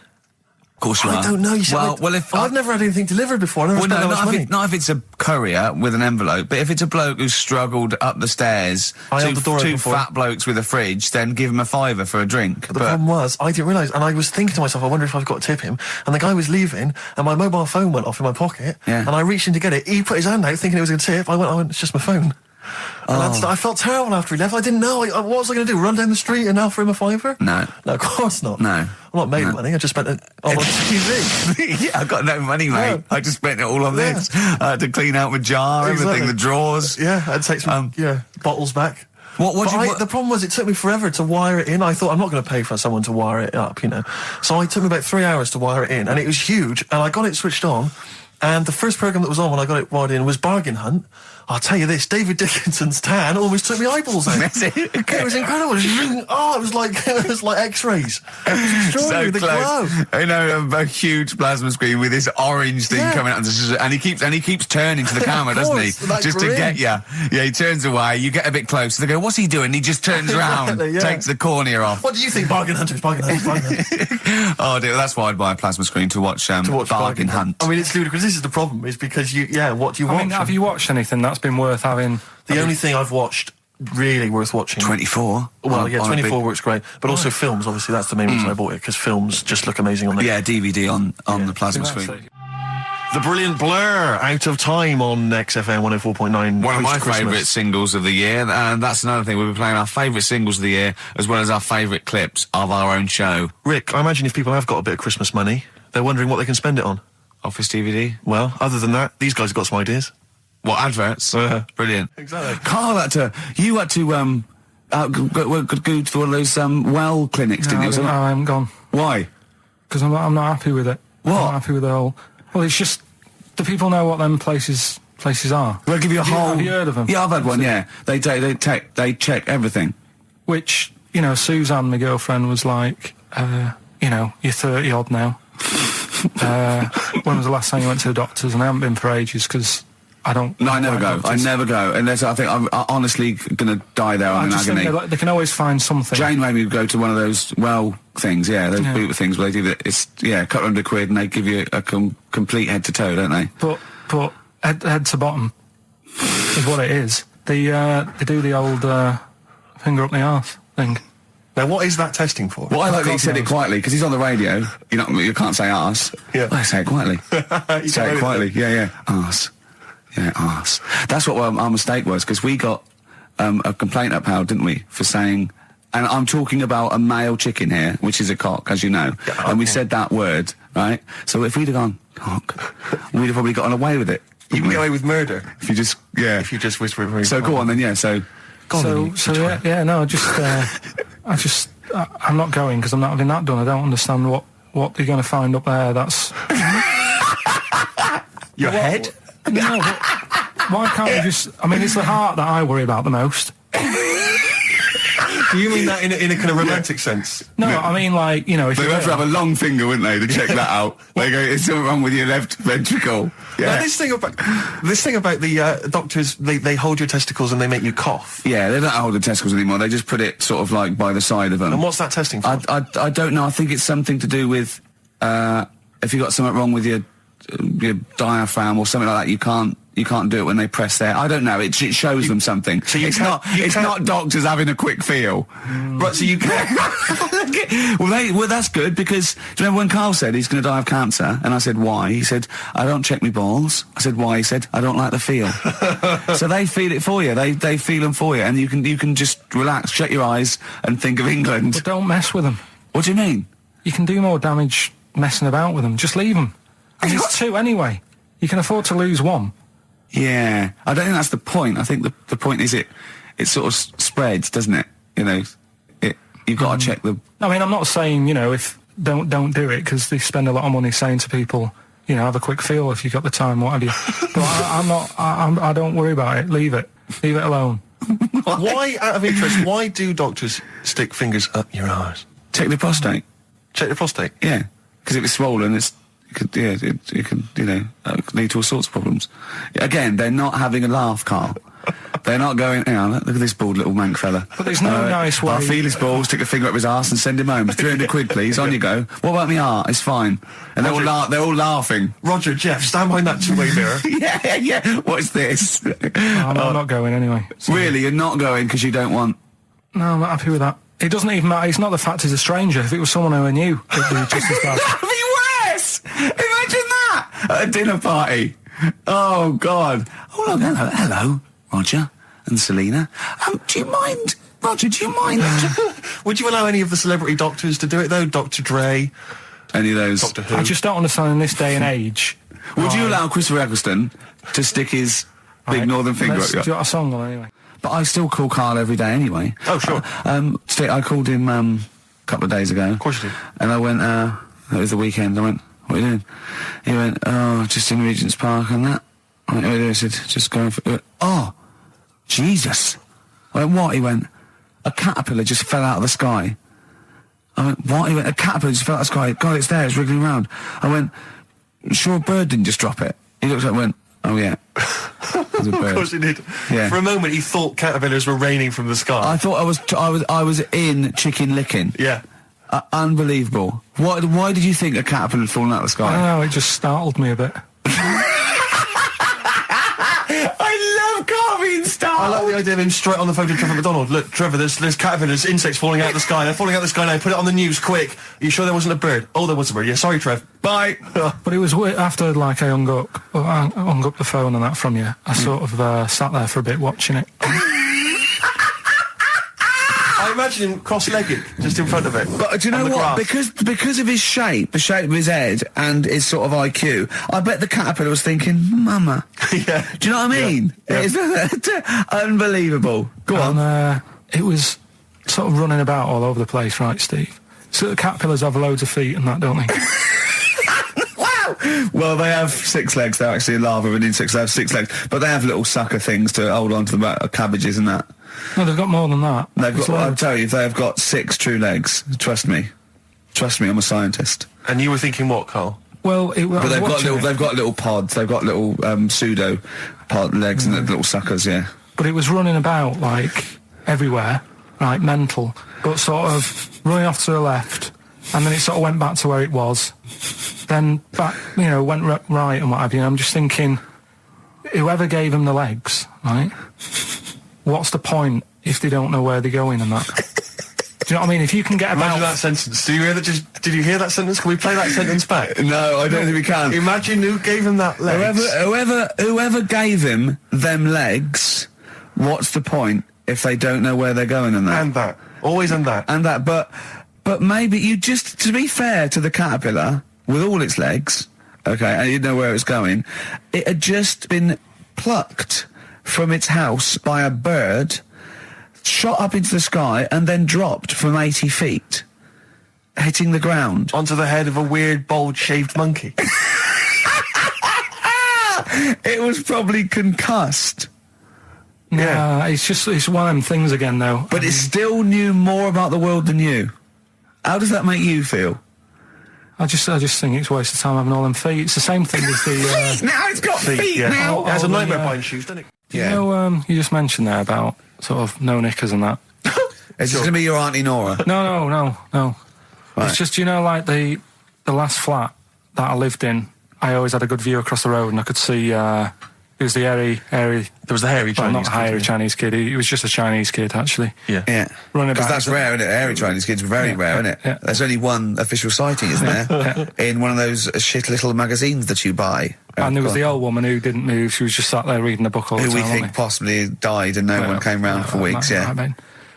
Of course you are. I don't know. You said I've never had anything delivered before. I never spent that much money. Not if it's a courier with an envelope, but if it's a bloke who's struggled up the stairs, two fat blokes with a fridge, then give him a £5 for a drink. But the problem was, I didn't realise, and I was thinking to myself, I wonder if I've got to tip him. And the guy was leaving, and my mobile phone went off in my pocket, and I reached in to get it. He put his hand out thinking it was a tip. I went, it's just my phone. And I felt terrible after he left. I didn't know. What was I going to do? Run down the street and offer him a £5? No, of course not. No. I'm not made of money. I just spent it on TV. Yeah, I've got no money, mate. Yeah. I just spent it all on this. I had to clean out my jar, everything, the drawers. Yeah, I'd take some bottles back. The problem was it took me forever to wire it in. I thought I'm not going to pay for someone to wire it up, you know. So it took me about 3 hours to wire it in, and it was huge. And I got it switched on, and the first programme that was on when I got it wired in was Bargain Hunt. I'll tell you this, David Dickinson's tan almost took me eyeballs out. It was incredible. It was like X-rays. It was extraordinary, the glow. I know, a huge plasma screen with this orange thing coming out, and he keeps turning to the camera, doesn't he? Just to get you. Yeah, he turns away. You get a bit closer. They go, "What's he doing?" He just turns around, takes the cornea off. What do you think, Bargain Hunters? Bargain Hunters. Oh dear, that's why I'd buy a plasma screen to watch Bargain Hunt. I mean, it's ludicrous. This is the problem, is because what do you watch? I mean, have you watched anything that's been worth having? The only thing I've watched really worth watching. 24. Well, 24 works great, but also films. Obviously, that's the main reason I bought it, because films just look amazing on there. Yeah, DVD on the plasma screen. The brilliant Blur, Out of Time on XFM 104.9. One of my favourite singles of the year, and that's another thing. We'll be playing our favourite singles of the year, as well as our favourite clips of our own show. Rick, I imagine if people have got a bit of Christmas money, they're wondering what they can spend it on. Office DVD? Well, other than that, these guys have got some ideas. What, adverts? Brilliant. Exactly. Carl you had to go to one of those well clinics, didn't you? No, I haven't gone. Why? Because I'm not happy with it. What? I'm not happy with the whole. Well, it's just, do people know what them places are? They'll give you Have you heard of them? Yeah, I've had one. Yeah, they check everything. Which, you know, Suzanne, my girlfriend, was like, you're 30 odd now. When was the last time you went to the doctors? And I haven't been for ages because I don't. No, I never go. I never go unless I think I'm honestly going to die there on an agony. Think they can always find something. Jane made me go to one of those things. Yeah, those boot things where they do that. It's couple £100 and they give you a complete head to toe, don't they? But head to bottom is what it is. They do the old finger up the arse thing. Now, what is that testing for? Well, I like that he said it quietly, because he's on the radio. You can't say arse. Yeah. I say it quietly. Say it quietly. Yeah. Arse. Yeah, arse. That's what our mistake was, because we got a complaint upheld, didn't we, for saying... And I'm talking about a male chicken here, which is a cock, as you know. Yeah, okay. And we said that word, right? So if we'd have gone, cock, we'd have probably gotten away with it. You can get away with murder. If you just... Yeah. If you just whisper it very So go on then, yeah, so... I'm not going because I'm not having that done. I don't understand what you're going to find up there. That's your head. No, but why can't you just? I mean, it's the heart that I worry about the most. Do you mean that in a kind of romantic sense? No, I mean if they'd have to have a long finger, wouldn't they, to check that out? They go, "Is something wrong with your left ventricle?" Yeah. Now, this thing about the doctors, they hold your testicles and they make you cough. Yeah, they don't hold the testicles anymore. They just put it sort of like by the side of them. And what's that testing for? I don't know. I think it's something to do with if you got something wrong with your diaphragm or something like that. You you can't do it when they press their. I don't know. It shows them something. So it's not doctors having a quick feel. Right. So you can't. Well, that's good because do you remember when Carl said he's going to die of cancer, and I said why? He said I don't check my balls. I said why? He said I don't like the feel. So they feel it for you. They feel them for you, and you can just relax, shut your eyes, and think of England. But don't mess with them. What do you mean? You can do more damage messing about with them. Just leave them. And it's 2 anyway. You can afford to lose 1. Yeah, I don't think that's the point. I think the point is it sort of spreads, doesn't it? You know, you've got to check the. I mean, I'm not saying if don't do it because they spend a lot of money saying to people, have a quick feel if you've got the time, what have you. But I don't worry about it. Leave it alone. Why, out of interest, why do doctors stick fingers up your arse? Check the prostate. Check the prostate. Yeah, because if it's swollen, it could lead to all sorts of problems. Again, they're not having a laugh, Carl. They're not going, hang on, look at this bald little mank fella. But there's no nice way. I'll feel his balls, stick a finger up his arse and send him home. 300 quid, please, on you go. What about me art? It's fine. And they're all laughing. Roger, Jeff, stand behind that two-way mirror. yeah. What's this? I'm not going anyway. So. Really? You're not going because you don't want... No, I'm not happy with that. It doesn't even matter. It's not the fact he's a stranger. If it was someone who I knew, it'd be just as bad. That'd be worse! Imagine that! At a dinner party. Oh, God. Oh, hello, Roger and Selena. Do you mind, Roger, Would you allow any of the celebrity doctors to do it, though? Dr. Dre? Any of those? Doctor Who? I just don't understand in this day and age. Would you allow Christopher Eccleston to stick his big northern finger up your... Do you want a song on anyway? But I still call Carl every day anyway. Oh, sure. I called him a couple of days ago. Of course you did. And I went, it was the weekend, I went, what are you doing? He went, just in Regent's Park and that. I went, what are you doing? I said, just going for... He went, oh, Jesus. I went, what? He went, a caterpillar just fell out of the sky. I went, what? He went, a caterpillar just fell out of the sky. God, it's there, it's wriggling around. I went, sure a bird didn't just drop it? He looked up and went, oh yeah. Of course he did. Yeah. For a moment he thought caterpillars were raining from the sky. I thought I was in Chicken Licking. Yeah. Unbelievable. Why did you think a caterpillar had fallen out of the sky? I don't know, it just startled me a bit. I love Carl being startled. I like the idea of him straight on the phone to Trevor McDonald. Look, Trevor, there's caterpillars, insects falling out of the sky. They're falling out of the sky now. Put it on the news, quick. Are you sure there wasn't a bird? Oh, there was a bird. Yeah, sorry, Trev. Bye. But it was after, I hung up the phone and that from you. I sort of sat there for a bit watching it. I imagine him cross-legged, just in front of it. But do you know what? Because of his shape, the shape of his head, and his sort of IQ, I bet the caterpillar was thinking, Mama. Yeah. Do you know what I mean? Yeah. It's unbelievable. Go on. It was sort of running about all over the place, right, Steve? So the caterpillars have loads of feet and that, don't they? Wow! Well, they have 6 legs. They're actually larvae of an insect, so they have 6 legs. But they have little sucker things to hold on to the back of cabbages and that. No, they've got more than that. I'll tell you, they have got 6 true legs. Trust me. Trust me, I'm a scientist. And you were thinking what, Carl? Well, but they've got little pods. They've got little pseudo pod legs and little suckers. Yeah. But it was running about everywhere, right, mental, but sort of running off to the left, and then it sort of went back to where it was, then back, went right and what have you. I'm just thinking, whoever gave him the legs, right? What's the point if they don't know where they're going and that? Do you know what I mean? If you can get about... Imagine that sentence. Did you hear that sentence? Can we play that sentence back? No, I don't think we can. Imagine who gave him that legs. Whoever gave him them legs, what's the point if they don't know where they're going and that? And that. Always and that. And that. But maybe you just... To be fair to the caterpillar, with all its legs, okay, and you didn't know where it was going, it had just been plucked from its house by a bird, shot up into the sky, and then dropped from 80 feet, hitting the ground. Onto the head of a weird, bold-shaved monkey. It was probably concussed. Yeah, it's one of them things again, though. But it still knew more about the world than you. How does that make you feel? I just think it's a waste of time having all them feet. It's the same thing as the... Now it's got feet now! It has a nightmare buying shoes, doesn't it? Yeah. You just mentioned there about sort of no knickers and that. Is this going to be your Auntie Nora? No. Right. It's just, the last flat that I lived in, I always had a good view across the road and I could see, It was the hairy. There was the hairy Chinese not kid. hairy Chinese kid. He was just a Chinese kid, actually. Yeah. Running Because about. that's rare, isn't it? Hairy Chinese kids are very rare, isn't it? Yeah. There's only one official sighting, isn't there? In one of those shit little magazines that you buy. And there was the old woman who didn't move. She was just sat there reading a book all the Who time. we think possibly died and no one came round for weeks, I mean.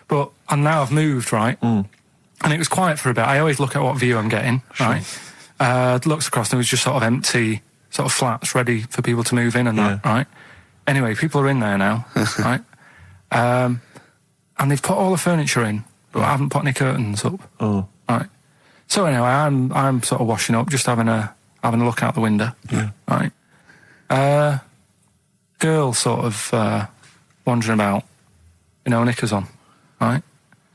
But, and now I've moved, right? And it was quiet for a bit. I always look at what view I'm getting, right? Looks across and it was just sort of empty, sort of flats ready for people to move in and that, right? Anyway, people are in there now, right? And they've put all the furniture in, but I haven't put any curtains up. Oh. Right. So anyway, I'm sort of washing up, just having a look out the window. Yeah. Right. Girl sort of wandering about, knickers on, right?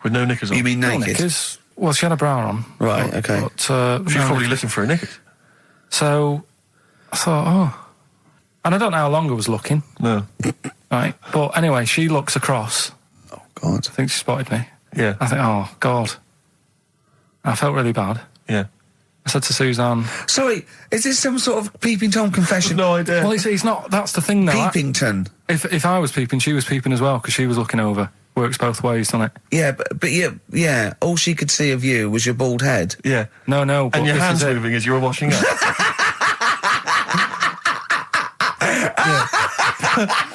With no knickers on? You mean naked? No knickers. Well, she had a bra on. Right, okay. But, She was probably looking for a knickers. So I thought, and I don't know how long I was looking. No. Right. But anyway, she looks across. Oh, God. I think she spotted me. Yeah. I think, oh, God. I felt really bad. Yeah. I said to Suzanne... Sorry, is this some sort of Peeping Tom confession? No idea. Well, it's not... That's the thing, though. Peepington. If I was peeping, she was peeping as well, because she was looking over. Works both ways, doesn't it? Yeah, but yeah, all she could see of you was your bald head. Yeah. No, but and your hands moving as you were washing up.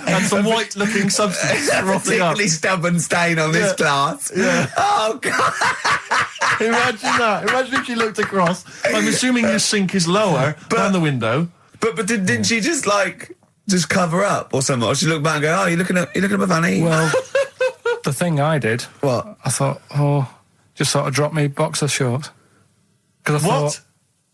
And some white-looking substance frothing up. Particularly stubborn stain on this glass. Yeah. Oh, God. Imagine that. Imagine if she looked across. I'm assuming your sink is lower than the window. But didn't she just cover up or something? Or she looked back and go, oh, you're looking up my fanny? Well, the thing I did... What? I thought, just sort of drop me boxer shorts. Because I thought...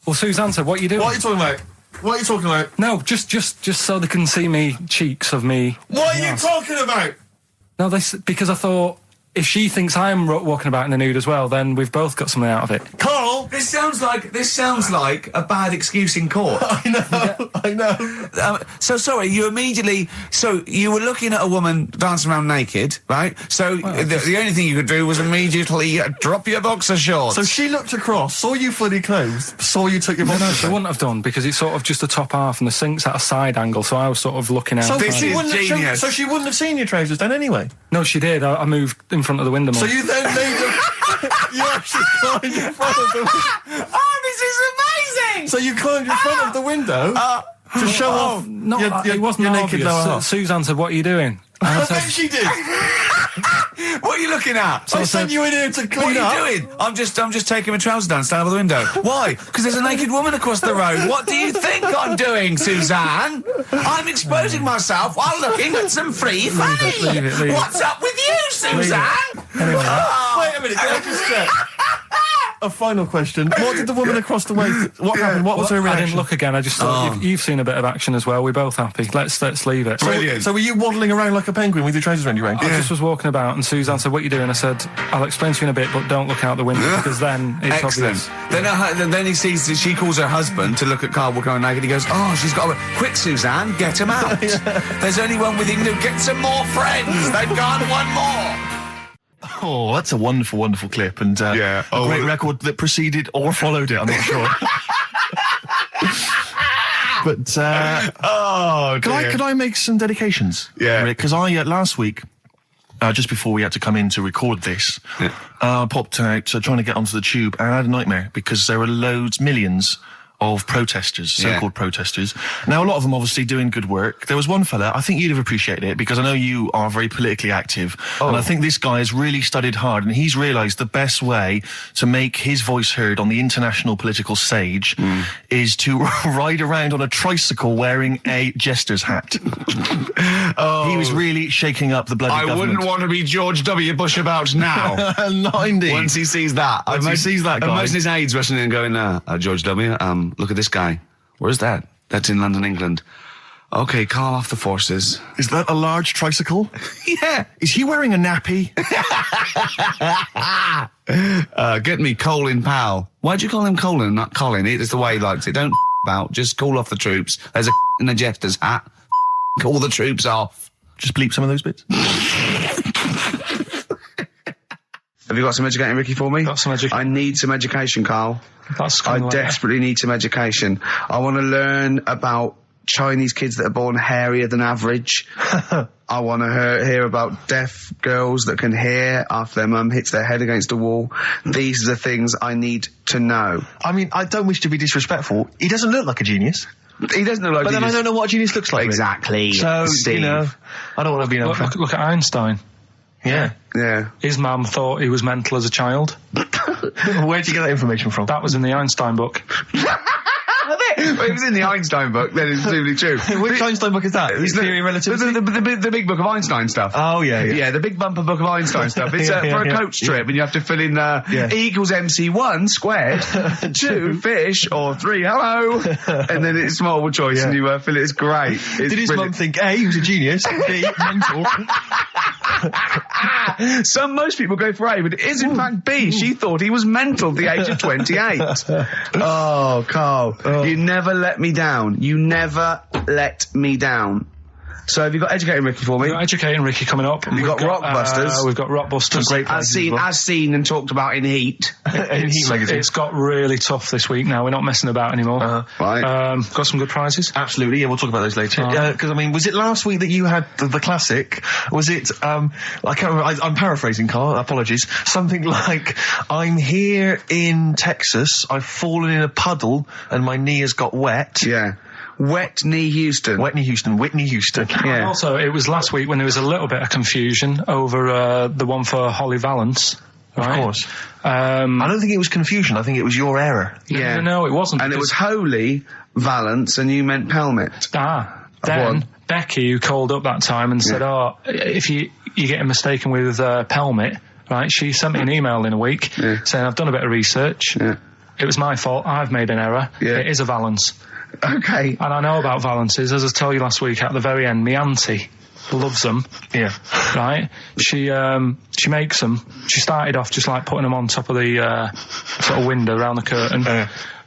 Well, Suzanne said, what are you doing? What are you talking about? What are you talking about? No, just so they can see me cheeks of me. What are you talking about? No, because I thought if she thinks I'm walking about in the nude as well, then we've both got something out of it. Carl, this sounds like a bad excuse in court. I know. So sorry, you were looking at a woman dancing around naked, right? So the only thing you could do was immediately drop your boxer shorts. So she looked across, saw you fully clothed, saw you took your boxer shorts. No, she wouldn't have done because it's sort of just the top half and the sink's at a side angle, so I was sort of looking out. So she wouldn't have seen your trousers then anyway? No, she did. I moved in front of the window more. So you then made you actually climbed in front of the window. Oh, this is amazing! So you climbed in front of the window to show off it wasn't your naked lower half. Suzanne said, what are you doing? And I bet she did. What are you looking at? So I sent you in here to clean up. What are you doing? I'm just taking my trousers down, stand over the window. Why? Because there's a naked woman across the road. What do you think I'm doing, Suzanne? I'm exposing myself while looking at some free fanny. Leave it. What's up with you, Suzanne? Anyway. Wait a minute, can I just check? A final question. What did the woman across the way... What happened? What was her reaction? I didn't look again. I just thought, you've seen a bit of action as well. We're both happy. Let's leave it. So were you waddling around like a penguin with your trousers around your ankles? I just was walking about and Suzanne said, what are you doing? I said, I'll explain to you in a bit, but don't look out the window because then it's obvious. Then he sees that she calls her husband to look at Carl walking around naked. He goes, oh, she's got a... Quick, Suzanne, get him out. There's only one with him to get some more friends. They've got one more. Oh, that's a wonderful, wonderful clip, and a great record that preceded or followed it, I'm not sure. But, could I make some dedications? Yeah. Because I, last week, just before we had to come in to record this, popped out trying to get onto the tube, and I had a nightmare, because there were millions of protesters, so-called protesters. Now, a lot of them obviously doing good work. There was one fella, I think you'd have appreciated it, because I know you are very politically active, and I think this guy has really studied hard, and he's realised the best way to make his voice heard on the international political stage is to ride around on a tricycle wearing a jester's hat. He was really shaking up the bloody government. I wouldn't want to be George W. Bush about now. Not indeed. Once he sees that. Imagine his aides rushing in and going, George W., look at this guy. Where's that? That's in London, England. Okay, call off the forces. Is that a large tricycle? Yeah. Is he wearing a nappy? Get me Colin Powell. Why'd you call him Colin, not Colin? It's the way he likes it. Don't about. Just call off the troops. There's a in a jester's hat. Call the troops off. Just bleep some of those bits. Have you got some educating, Ricky, for me? Got some education. I need some education, Carl. That's I desperately need some education. I want to learn about Chinese kids that are born hairier than average. I want to hear about deaf girls that can hear after their mum hits their head against a wall. These are the things I need to know. I mean, I don't wish to be disrespectful. He doesn't look like a genius. He doesn't look like a genius. But then I don't know what a genius looks like. Exactly. So, Steve. you know, I don't want to be an Look at Einstein. Yeah. Yeah. His mum thought he was mental as a child. Where'd you get that information from? That was in the Einstein book. Well, it was in the Einstein book, then it's presumably true. Which Einstein book is that? Theory of Relativity? The big book of Einstein stuff. Oh, yeah. Yeah, the big bumper book of Einstein stuff. It's for a coach trip, and you have to fill in E equals MC1 squared, 2 fish, or 3 hello, and then it's multiple choice, and you fill it. It's great. Did his mum think, A, he was a genius, B, mental? Most people go for A, but it is in fact B. She thought he was mental at the age of 28. Oh, Carl, you never let me down. You never let me down. So have you got Educating Ricky for me? We've got Educating Ricky coming up. We've got Rockbusters. We've got Rockbusters. Great as seen and talked about in Heat. In Heat magazine. It's got really tough this week now. We're not messing about anymore. Right. Got some good prizes. Absolutely, yeah, we'll talk about those later. Because, I mean, was it last week that you had the classic? Was it, I can't remember, I'm paraphrasing, Carl, apologies. Something like, I'm here in Texas, I've fallen in a puddle, and my knee has got wet. Yeah. Whitney Houston. Yeah. And also, it was last week when there was a little bit of confusion over the one for Holly Valance. Right? Of course. I don't think it was confusion, I think it was your error. Yeah. No, it wasn't. And it was Holy Valance, and you meant Pelmet. Then Becky, who called up that time and said, if you're getting mistaken with Pelmet, right, she sent me an email in a week saying, I've done a bit of research. Yeah. It was my fault, I've made an error. Yeah. It is a Valance. Okay. And I know about Valances, as I told you last week, at the very end, my auntie loves them. Yeah. Right? She makes them. She started off just like putting them on top of the sort of window around the curtain.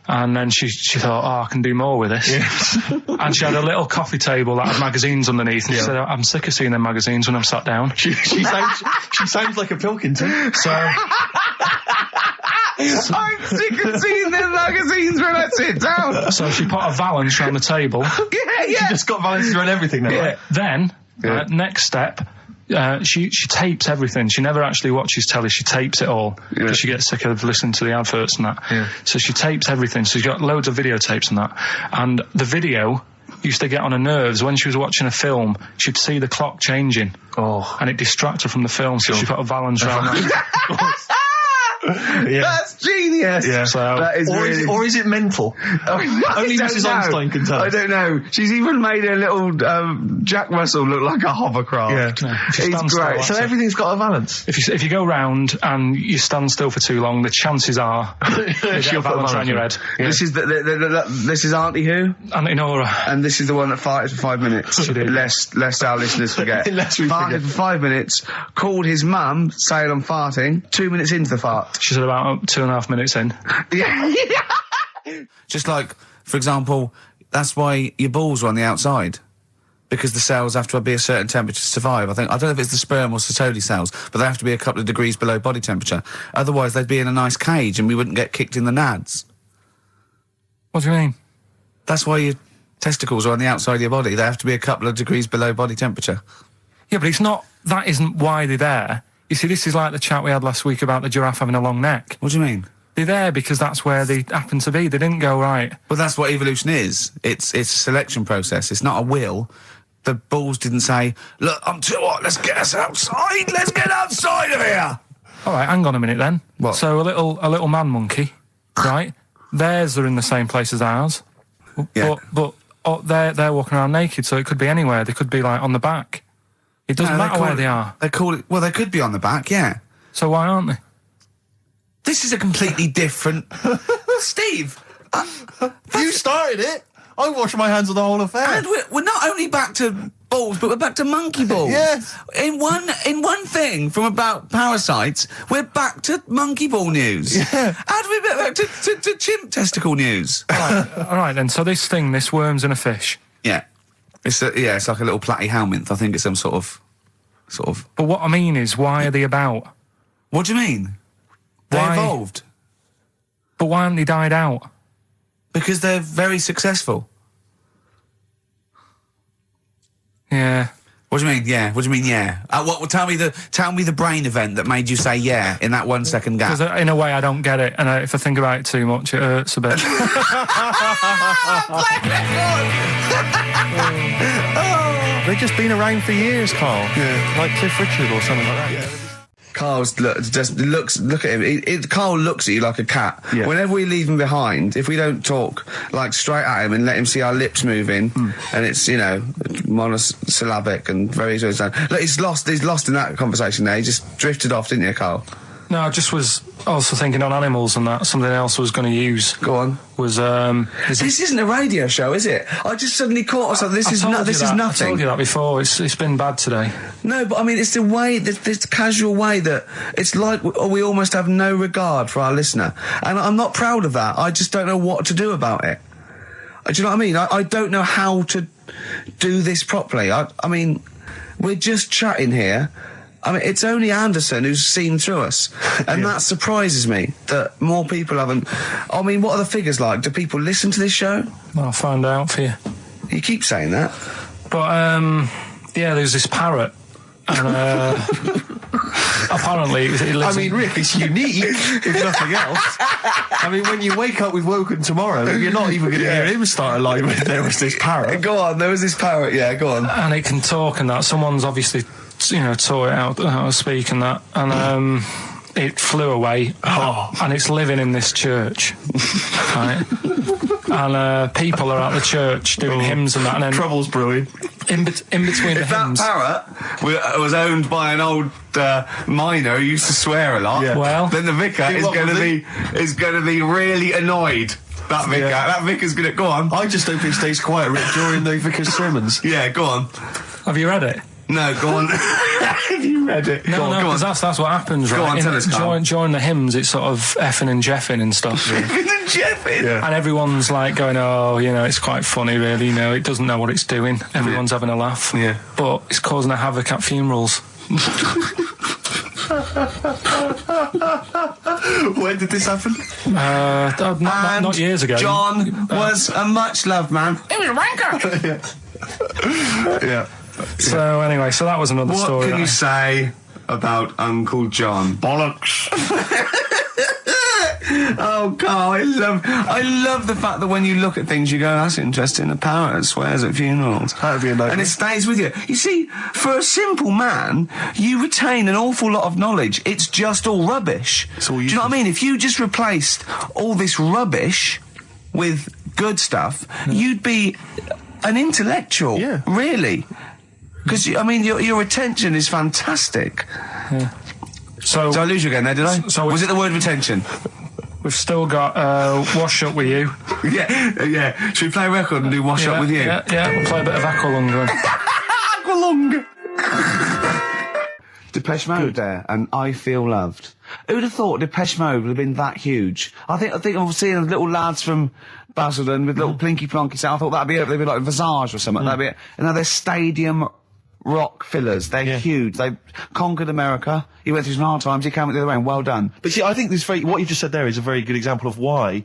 And then she thought, I can do more with this. Yeah. And she had a little coffee table that had magazines underneath, and she said, I'm sick of seeing them magazines when I'm sat down. She sounds like a Pilkington. So I'm sick of seeing them magazines when I sit down. So she put a Valance around the table. She just got Valances around everything now. Right? Then, next step, she tapes everything. She never actually watches telly. She tapes it all because she gets sick of listening to the adverts and that. Yeah. So she tapes everything. So she's got loads of videotapes and that. And the video used to get on her nerves. When she was watching a film, she'd see the clock changing. And it distracted her from the film. So she put a Valance around that. Yeah. That's genius. Yeah. So, that is or is it mental? Only Mrs. Einstein can tell. I don't know. She's even made a little Jack Russell look like a hovercraft. Yeah. It's great. So everything's got a Valance. If you go round and you stand still for too long, the chances are she'll put a Valance around your head. Yeah. This is this is Auntie who? Auntie Nora. And this is the one that farted for 5 minutes. She did. Lest our listeners forget. Farted for 5 minutes, called his mum, saying I'm farting, 2 minutes into the fart. She said about 2.5 minutes in. Yeah. Just like, for example, that's why your balls are on the outside. Because the cells have to be a certain temperature to survive. I don't know if it's the sperm or Sertoli cells, but they have to be a couple of degrees below body temperature. Otherwise, they'd be in a nice cage and we wouldn't get kicked in the nads. What do you mean? That's why your testicles are on the outside of your body. They have to be a couple of degrees below body temperature. Yeah, but that isn't why they're there. You see, this is like the chat we had last week about the giraffe having a long neck. What do you mean? They're there because that's where they happen to be. They didn't go right. Well, that's what evolution is. It's a selection process. It's not a will. The balls didn't say, look, I'm too hot, let's get us outside. Let's get outside of here. All right, hang on a minute then. What? So a little man monkey, right? Theirs are in the same place as ours. Yeah. But they're walking around naked, so it could be anywhere. They could be like on the back. It doesn't matter where they are. They call it, well, they could be on the back, yeah. So why aren't they? This is a completely different... Steve! You started it! I wash my hands of the whole affair. And we're not only back to balls, but we're back to monkey balls. Yes. In one thing from about parasites, we're back to monkey ball news. Yeah. How do we get back to chimp testicle news? All right then, so this worm's in a fish. Yeah. It's like a little platyhelminth. I think it's some sort of... But what I mean is, why are they about? What do you mean? They evolved. But why haven't they died out? Because they're very successful. Yeah. What do you mean, yeah? What do you mean, yeah? Tell me the brain event that made you say yeah in that 1 second gap. Because in a way I don't get it, and if I think about it too much, it hurts a bit. They've just been around for years, Carl. Yeah. Like Cliff Richard or something like that. Yeah. Carl's look at him. Carl looks at you like a cat. Yeah. Whenever we leave him behind, if we don't talk like straight at him and let him see our lips moving, and it's, you know, monosyllabic and very sort of. Look, he's lost in that conversation there. He just drifted off, didn't you, Carl? No, I just was also thinking on animals and that. Something else I was going to use. Go on. Was this isn't a radio show, is it? I just suddenly caught myself. This is nothing. I told you that before. It's been bad today. No, but I mean, it's the way, this casual way that it's like we almost have no regard for our listener, and I'm not proud of that. I just don't know what to do about it. Do you know what I mean? I don't know how to do this properly. I mean, we're just chatting here. I mean, it's only Anderson who's seen through us, and that surprises me that more people haven't. I mean, what are the figures like? Do people listen to this show? I'll find out for you. You keep saying that. But, yeah, there's this parrot, and, apparently it lives Rick, it's unique, if nothing else. I mean, when you wake up with Woken tomorrow, you're not even going to hear him start a line with there was this parrot. Go on, there was this parrot, yeah, go on. And it can talk and that. Someone's obviously, you know, taught it how to speak and that. And, it flew away, and it's living in this church, right? And people are at the church doing hymns and that, and then trouble's brewing. In between the hymns. That parrot was owned by an old miner who used to swear a lot. Yeah. Well, then the vicar is going to be really annoyed. That vicar, that vicar's going to go on. I just hope it stays quiet, Rick, during the vicar's sermons. Yeah, go on. Have you read it? No, go on. Have you read it? No, because that's what happens, right? Go on, tell us, Carl. During the hymns, it's sort of effing and jeffing and stuff. Effing and jeffing? Yeah. And everyone's like going, oh, you know, it's quite funny, really, you know, it doesn't know what it's doing. Everyone's having a laugh. Yeah. But it's causing a havoc at funerals. When did this happen? Not years ago. John was a much-loved man. He was a wanker. Yeah. So anyway, so that was another story. What can you say about Uncle John? Bollocks. Oh, Carl, I love the fact that when you look at things, you go, that's interesting. A parrot that swears at funerals. That'd be a nice. And it stays with you. You see, for a simple man, you retain an awful lot of knowledge. It's just all rubbish. Do you know what I mean? If you just replaced all this rubbish with good stuff, you'd be an intellectual. Yeah. Really. Because, I mean, your attention is fantastic. Yeah. So I lose you again there, did I? So was it the word retention? We've still got Wash Up With You. Yeah. Should we play a record and do Wash Up With You? Yeah, we'll play a bit of Aqualung then. Aqualung! Depeche Mode there, and I Feel Loved. Who'd have thought Depeche Mode would have been that huge? I think I'm seeing little lads from Basildon with little plinky plonky sound. I thought that'd be it. They'd be like Visage or something. That'd be it. And now they're stadium rock fillers. They're huge. They've conquered America. He went through some hard times. He came out the other way, and well done. But see, I think what you just said there is a very good example of why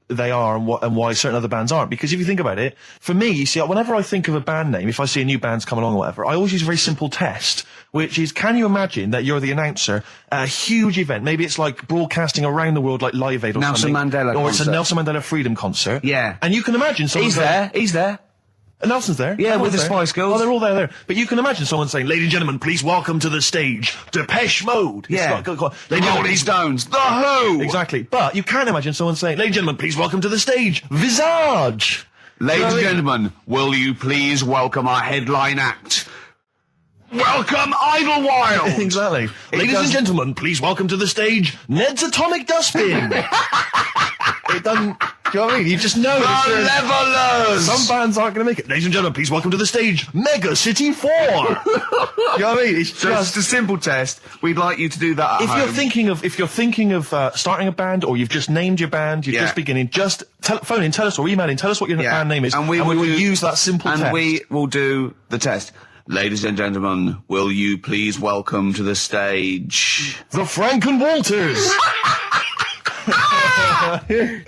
they are and why certain other bands aren't. Because if you think about it, for me, you see, whenever I think of a band name, if I see a new band's come along or whatever, I always use a very simple test, which is, can you imagine that you're the announcer at a huge event? Maybe it's like broadcasting around the world like Live Aid or Nelson something. Mandela or concert. It's a Nelson Mandela Freedom concert. Yeah. And you can imagine someone He's there. Nelson's there. Yeah, with the Spice Girls. Oh, they're all there. But you can imagine someone saying, ladies and gentlemen, please welcome to the stage, Depeche Mode. Yeah. Rolling Stones. The Who. Exactly. But you can imagine someone saying, ladies and gentlemen, please welcome to the stage, Visage. Ladies and gentlemen, will you please welcome our headline act? Welcome, Idlewild! Exactly. Ladies and gentlemen, please welcome to the stage, Ned's Atomic Dustbin. It doesn't... Do you know what I mean? You just know. The Levelers! Some bands aren't going to make it. Ladies and gentlemen, please welcome to the stage, Mega City 4. You know what I mean? It's just a simple test. We'd like you to do that at home. If you're thinking of starting a band, or you've just named your band, you're just beginning, just phone in, tell us, or email in, tell us what your band name is, and we will use that simple test. And we will do the test. Ladies and gentlemen, will you please welcome to the stage... The Franken Walters!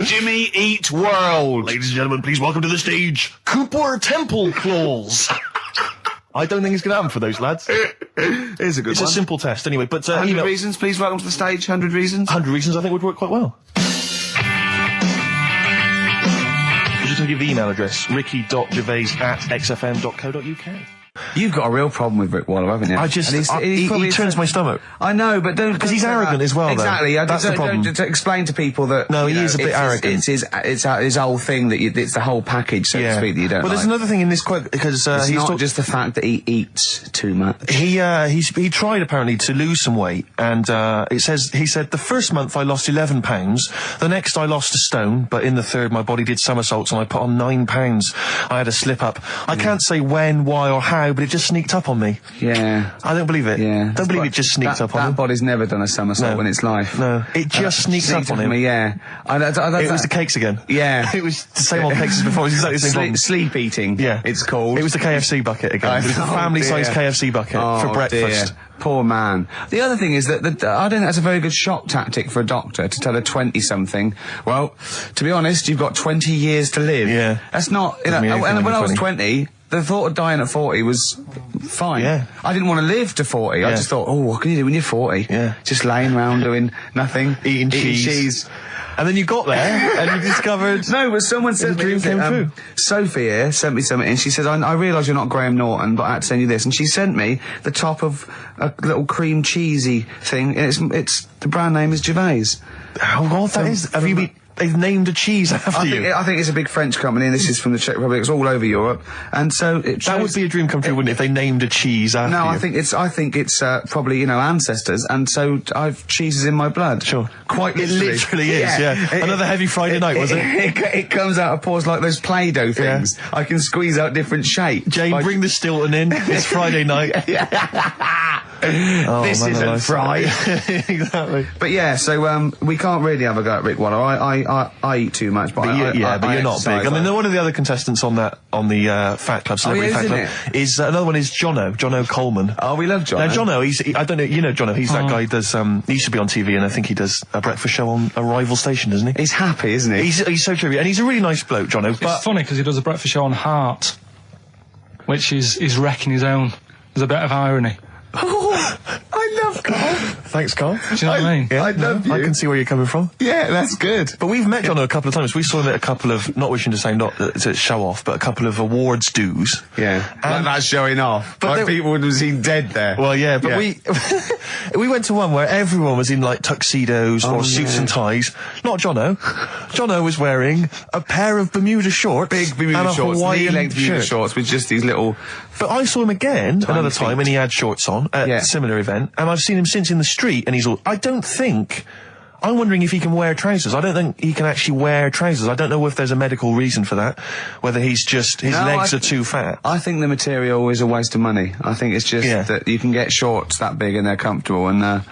Jimmy Eat World. Ladies and gentlemen, please welcome to the stage, Cooper Temple Claws. I don't think it's going to happen for those lads. Here's a good It's one. a simple test anyway, but 100 email. reasons, please welcome to the stage. 100 reasons. 100 reasons I think would work quite well. Just to give the email address, ricky.gervais@xfm.co.uk. You've got a real problem with Rick Waller, haven't you? He turns my stomach. I know, but don't... Because he's arrogant as well, though. Exactly. That's the problem. Don't explain to people that... No, he is a bit arrogant. It's his whole thing, that it's the whole package, so to speak, that you don't Well, there's another thing in this quote, because it's not just the fact that he eats too much. He tried, apparently, to lose some weight, and he said, the first month I lost 11 pounds, the next I lost a stone, but in the third my body did somersaults and I put on 9 pounds. I had a slip-up. I can't say when, why, or how, but it just sneaked up on me. Yeah. I don't believe it. Yeah. Don't believe it just sneaked up on him. That body's never done a somersault in its life. No. It just sneaked up on him. Yeah. It was the cakes again. Yeah. It was the same old cakes as before. It was exactly the same problem. Sleep eating. Yeah. It's called. It was the KFC bucket again. It was the family-sized KFC bucket for breakfast. Dear. Poor man. The other thing is that I don't think that's a very good shock tactic for a doctor to tell a 20-something, well, to be honest, you've got 20 years to live. Yeah. That's not, when I was 20, the thought of dying at 40 was fine. Yeah. I didn't want to live to 40. Yeah. I just thought, what can you do when you're 40? Yeah. Just laying around doing nothing. Eating cheese. And then you got there and you discovered... No, but someone said... The dream came true. Sophie here sent me something and she says, I realise you're not Graham Norton, but I had to send you this. And she sent me the top of a little cream cheesy thing. And it's the brand name is Gervais. How odd that is. Have you been... They've named a cheese after you. I think it's a big French company, and this is from the Czech Republic. It's all over Europe, and so that would be a dream come true, wouldn't it? If they named a cheese after you. No, I think it's probably ancestors, and so I've cheeses in my blood. Sure, quite literally. It literally is. Yeah. Another heavy Friday night, was it? It comes out of pores like those Play-Doh things. Yeah. I can squeeze out different shapes. Jane, bring the Stilton in. It's Friday night. This isn't fried. Exactly. But yeah, so we can't really have a go at Rick Waller. I eat too much, but you're not big. I mean, one of the other contestants on the Fat Club, Celebrity Fat Club, is another one is Jono Coleman. Oh, we love Jono. Now Jono, I don't know, you know Jono, he's that guy who does, he used to be on TV, and I think he does a breakfast show on a rival station, doesn't he? He's happy, isn't he? He's so true, and he's a really nice bloke, Jono. It's funny because he does a breakfast show on Heart, which is wrecking his own. There's a bit of irony. Oh, I love Carl. Thanks, Carl. Do you know what I mean? Yeah, I love you. I can see where you're coming from. Yeah, that's good. But we've met Jono a couple of times. We saw him at a couple of, not wishing to say not to show off, but a couple of awards dues. Yeah, like that's showing off. But like people would have seen dead there. Well, yeah, but we went to one where everyone was in like tuxedos or suits and ties. Not Jono. Jono was wearing a pair of Bermuda shorts, big Bermuda shorts, knee-length Bermuda shorts with just these little. But I saw him again another time, and he had shorts on at a similar event, and I've seen him since in the street, and he's all. I'm wondering if he can wear trousers. I don't think he can actually wear trousers. I don't know if there's a medical reason for that, whether he's just, his legs are too fat. I think the material is a waste of money. I think it's just that you can get shorts that big and they're comfortable, and, I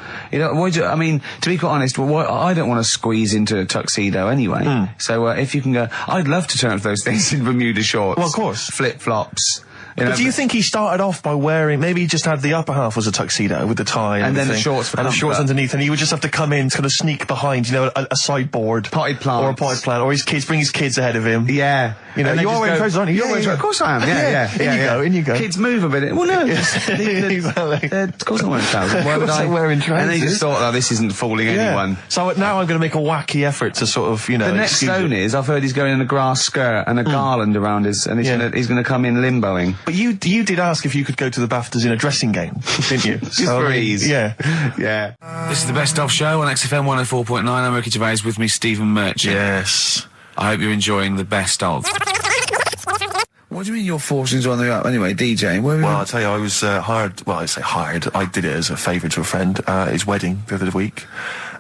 mean, to be quite honest, I don't want to squeeze into a tuxedo anyway. So, if you can go, I'd love to turn up those things in Bermuda shorts. Well, of course. Flip-flops. But do you think he started off by wearing, maybe he just had the upper half was a tuxedo with the tie and then the shorts for and the shorts underneath, and he would just have to come in, kind of sneak behind, a sideboard. Potted plant. Or a potted plant, or bring his kids ahead of him. Yeah. You know, you are wearing trousers, aren't you? Of course I am, yeah. In you go. Kids move a bit. Well, no. Exactly. Of course I'm wearing trousers. Why would I? Wearing trousers. And they just thought, this isn't fooling anyone. So now I'm going to make a wacky effort to sort of, The next zone is, I've heard he's going in a grass skirt and a garland around his, and he's going to come in limboing. But you did ask if you could go to the BAFTAs in a dressing gown, didn't you? Just for ease. Yeah. This is the Best Of Show on XFM 104.9. I'm Ricky Gervais, with me Stephen Merchant. Yes. I hope you're enjoying the Best Of. What do you mean your fortunes are on the up? Anyway, DJ, well, I'll tell you, I was hired. Well, I say hired. I did it as a favour to a friend, his wedding the other week.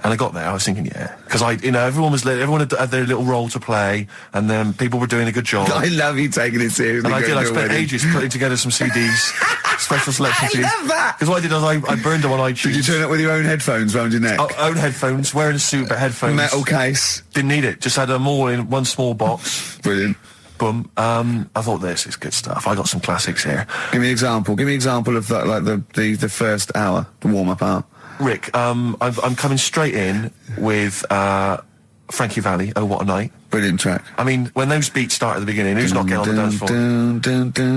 And I got there, I was thinking, because everyone had their little role to play, and then people were doing a good job. I love you taking it seriously. And I spent ages putting together some CDs, special selection CDs. I love that! Because what I did was I burned them on iTunes. Did you turn up with your own headphones round your neck? Own headphones, wearing a suit, but headphones. Metal case. Didn't need it, just had them all in one small box. Brilliant. Boom. I thought this is good stuff. I got some classics here. Give me an example. Give me an example of that, like the first hour, the warm-up hour. Rick, I'm coming straight in with Frankie Valli, Oh What a Night. Brilliant track. I mean, when those beats start at the beginning, who's not getting on the dance floor?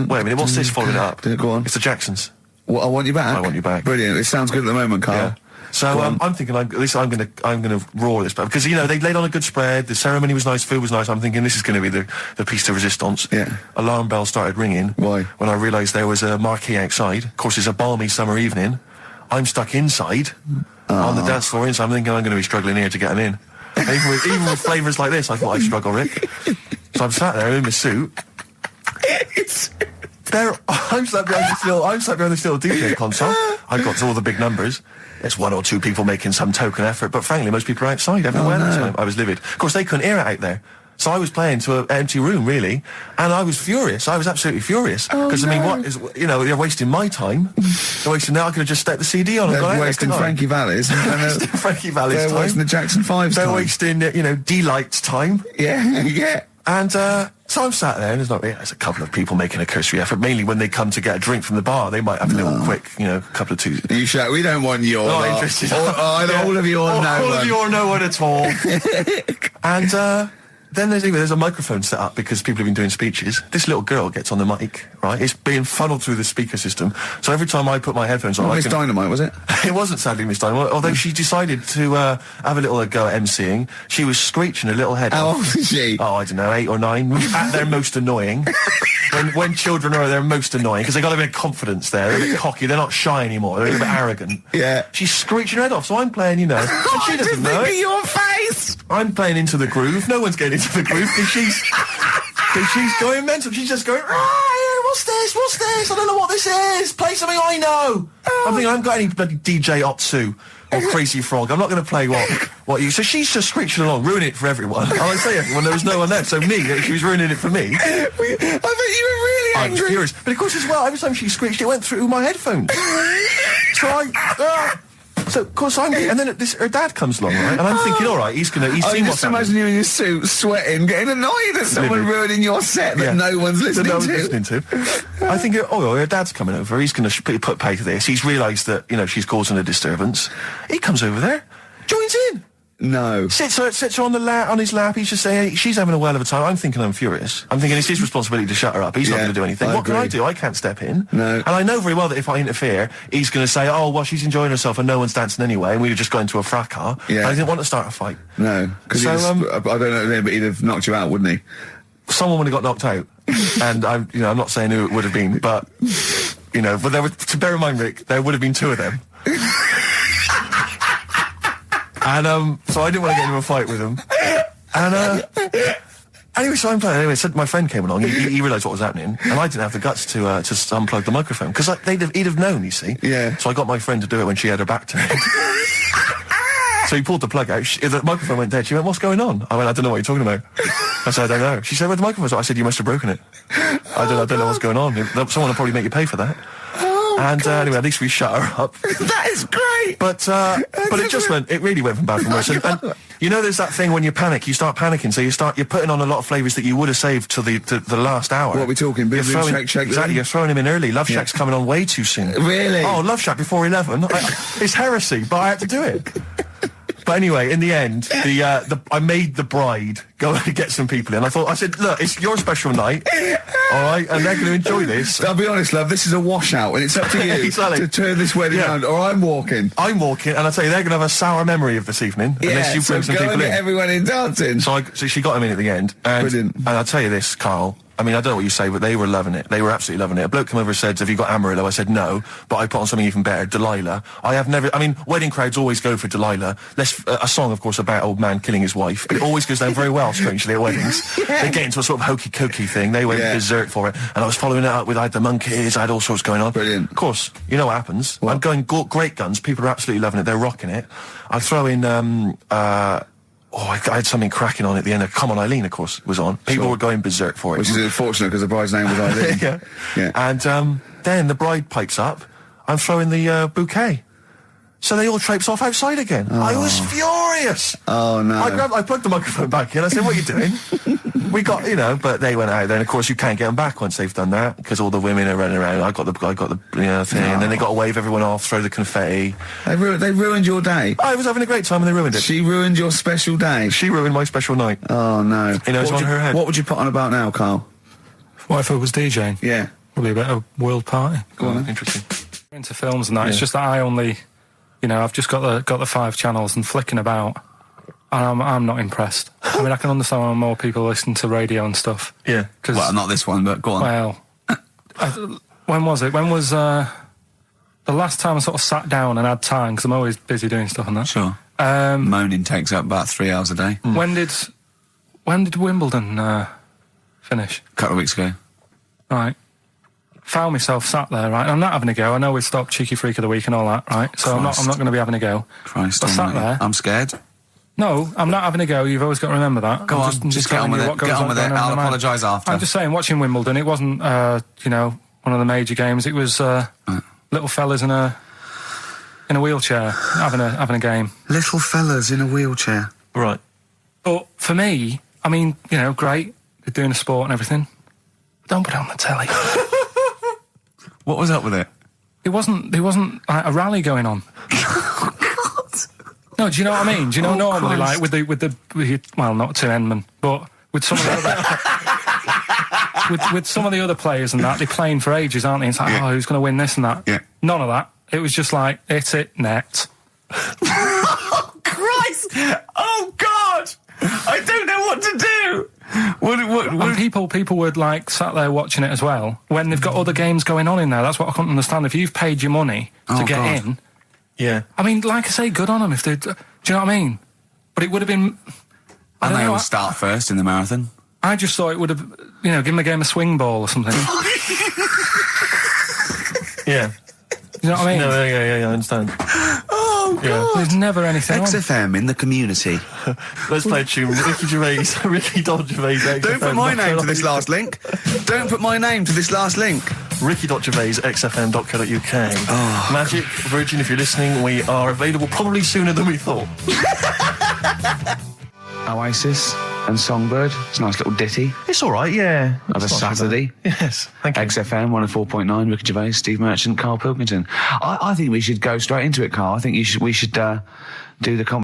Wait a minute, what's this following it up? Go on. It's the Jacksons. What, I Want You Back? I Want You Back. Brilliant. It sounds good at the moment, Carl. Yeah. So I'm thinking, I'm gonna roar this, because you know they laid on a good spread. The ceremony was nice, food was nice. I'm thinking this is going to be the piece de resistance. Yeah. Alarm bell started ringing. Why? When I realised there was a marquee outside. Of course, it's a balmy summer evening. I'm stuck inside on the dance floor, so I'm thinking I'm going to be struggling here to get them in. Even with flavours like this, I thought I'd struggle, Rick. So I'm sat there in my suit. I'm sat behind this little DJ console. I've got all the big numbers. There's one or two people making some token effort, but frankly, most people are outside everywhere that time. I was livid. Of course, they couldn't hear it out there. So I was playing to an empty room, really, and I was furious. I was absolutely furious. Because, I mean, what is, you know, they're wasting my time. They're wasting, now I could have just stuck the CD on and gone out. They're wasting Frankie Valli's. Frankie Valli's time. They're wasting the Jackson 5's time. They're wasting, you know, D-Light's time. Yeah, yeah. And, so I'm sat there, and there's a couple of people making a cursory effort. Mainly when they come to get a drink from the bar, they might have a little quick, you know, couple of two. You shout, we don't want your Not interested. all of you or no one. All of you or no one at all. And, then there's a microphone set up because people have been doing speeches. This little girl gets on the mic, right? It's being funneled through the speaker system. So every time I put my headphones on, Miss Dynamite, was it? It wasn't sadly Miss Dynamite, although she decided to have a little go at MCing. She was screeching her little head How off. old is she? Oh, I don't know, 8 or 9. At their most annoying. when children are at their most annoying, because they got a bit of confidence there. They're a bit cocky. They're not shy anymore. They're a bit arrogant. Yeah. She's screeching her head off, so I'm playing, you know. And she doesn't know it. Your face! I'm playing into the groove. No one's getting into the groove because she's going mental. She's just going, what's this? What's this? I don't know what this is. Play something I know. I'm thinking I haven't got any bloody DJ Otsu or Crazy Frog. I'm not going to play what you... So she's just screeching along, ruining it for everyone. And I say everyone, there was no one there. So me, she was ruining it for me. I bet you were really angry. I was furious. But of course as well, every time she screeched, it went through my headphones. So so, of course, and then her dad comes along, right? And I'm thinking, all right, he's seen what's happening. Just imagine you in your suit, sweating, getting annoyed at someone ruining your set that no one's listening to. I think, her dad's coming over. He's going to put pay to this. He's realised that, you know, she's causing a disturbance. He comes over there, joins in. No. Sits her on his lap. He's just saying, hey, she's having a whale of a time. I'm thinking I'm furious. I'm thinking it's his responsibility to shut her up. He's not going to do anything. What can I do? I can't step in. No. And I know very well that if I interfere, he's going to say, oh, well, she's enjoying herself and no one's dancing anyway, and we've just got into a fracas. Yeah. And I didn't want to start a fight. No. Because I don't know, but he'd have knocked you out, wouldn't he? Someone would have got knocked out. And I'm not saying who it would have been, but, you know, but to bear in mind, Rick, there would have been 2 of them. And, so I didn't want to get into a fight with him. And, anyway, so I'm playing. Anyway, so my friend came along. He realised what was happening, and I didn't have the guts to unplug the microphone because he'd have known. You see. Yeah. So I got my friend to do it when she had her back turned. So he pulled the plug out. The microphone went dead. She went, "What's going on?" I went, "I don't know what you're talking about." I said, "I don't know." She said, "Where the microphone's?" I said, "You must have broken it." I don't know what's going on. Someone will probably make you pay for that. And anyway, at least we shut her up. That is great. But it really went from bad to worse. And you know, there's that thing when you panic, you start panicking, so you're putting on a lot of flavours that you would have saved to the last hour. What are we talking? Boom, Boom, Shake. Exactly, you're throwing him in early. Love Shack's coming on way too soon. Really? Oh, Love Shack before 11. It's heresy, but I had to do it. But anyway, in the end, I made the bride go and get some people in. I said, look, it's your special night, all right, and they're going to enjoy this. I'll be honest, love, this is a washout, and it's up to you to turn this wedding around, or I'm walking. And I tell you, they're going to have a sour memory of this evening, unless you bring some people in. Everyone in dancing. So she got him in at the end. Brilliant. And I'll tell you this, Carl. I mean, I don't know what you say, but they were loving it. They were absolutely loving it. A bloke came over and said, "Have you got Amarillo?" I said, "No," but I put on something even better, Delilah. Wedding crowds always go for Delilah. A song, of course, about old man killing his wife. But it always goes down very well, strangely, at weddings. They get into a sort of hokey-cokey thing. They went berserk for it. And I was following it up with, I had the monkeys, I had all sorts going on. Brilliant. Of course, you know what happens. I'm going great guns. People are absolutely loving it. They're rocking it. I throw in, I had something cracking on at the end. Come On Eileen, of course, was on. People were going berserk for it. Which is unfortunate because the bride's name was Eileen. Yeah. And then the bride pipes up. I'm throwing the bouquet. So they all traipse off outside again. I was furious. Oh, no. I plugged the microphone back in. I said, what are you doing? We got, but they went out. Then, of course, you can't get them back once they've done that, because all the women are running around. I got the thing. And then they got to wave everyone off, throw the confetti. They ruined your day. I was having a great time and they ruined it. She ruined your special day. She ruined my special night. Oh, no. It's on her head. What would you put on about now, Carl? What if I was DJing? Yeah. Probably a bit of world party. Go on. Interesting. Into films and that. It's just that I only, I've just got the 5 channels and flicking about, and I'm not impressed. I mean, I can understand why more people listen to radio and stuff. Yeah. Well, not this one, but go on. Well, when was it? When was the last time I sort of sat down and had time? Because I'm always busy doing stuff and that. Sure. Moaning takes up about 3 hours a day. When did Wimbledon finish? A couple of weeks ago. Right. Found myself sat there, right? I'm not having a go. I know we stopped Cheeky Freak of the Week and all that, right? So I'm not going to be having a go. Christ, I sat there. I'm scared. No, I'm not having a go. You've always got to remember that. Go on, just get on with it. Get on with it. I'll apologise after. I'm just saying, watching Wimbledon, it wasn't, one of the major games. It was little fellas in a wheelchair having a game. Little fellas in a wheelchair. Right. But for me, I mean, great. They're doing a sport and everything. Don't put it on the telly. What was up with it? There wasn't like a rally going on. No, do you know what I mean? Do you know normally, Christ. like with the well, not Tim Enman, but with some of the other with some of the other players and that, they're playing for ages, aren't they? It's like, who's going to win this and that? Yeah. None of that. It was just like, hit it, net. Oh, Christ! Oh, God! I don't know what to do! And people were like sat there watching it as well when they've got other games going on in there. That's what I couldn't understand. If you've paid your money to get in, yeah. I mean, like I say, good on them if they. Do you know what I mean? But it would have been. And they all start first in the marathon. I just thought it would have, give them a game of swing ball or something. Yeah. You know what I mean? No, yeah, I understand. Oh, God. Yeah. There's never anything XFM in the community. Let's play a tune. Ricky Gervais, Gervais. Don't put my name to this last link. Don't put my name to this last link. Ricky.Gervais, xfm.co.uk. Oh. Magic, Virgin, if you're listening, we are available probably sooner than we thought. Oasis and Songbird. It's a nice little ditty. It's all right, yeah. Of a Saturday. Yes, thank you. XFM 104.9, Ricky Gervais, Steve Merchant, Karl Pilkington. I think we should go straight into it, Karl. I think we should do the competition.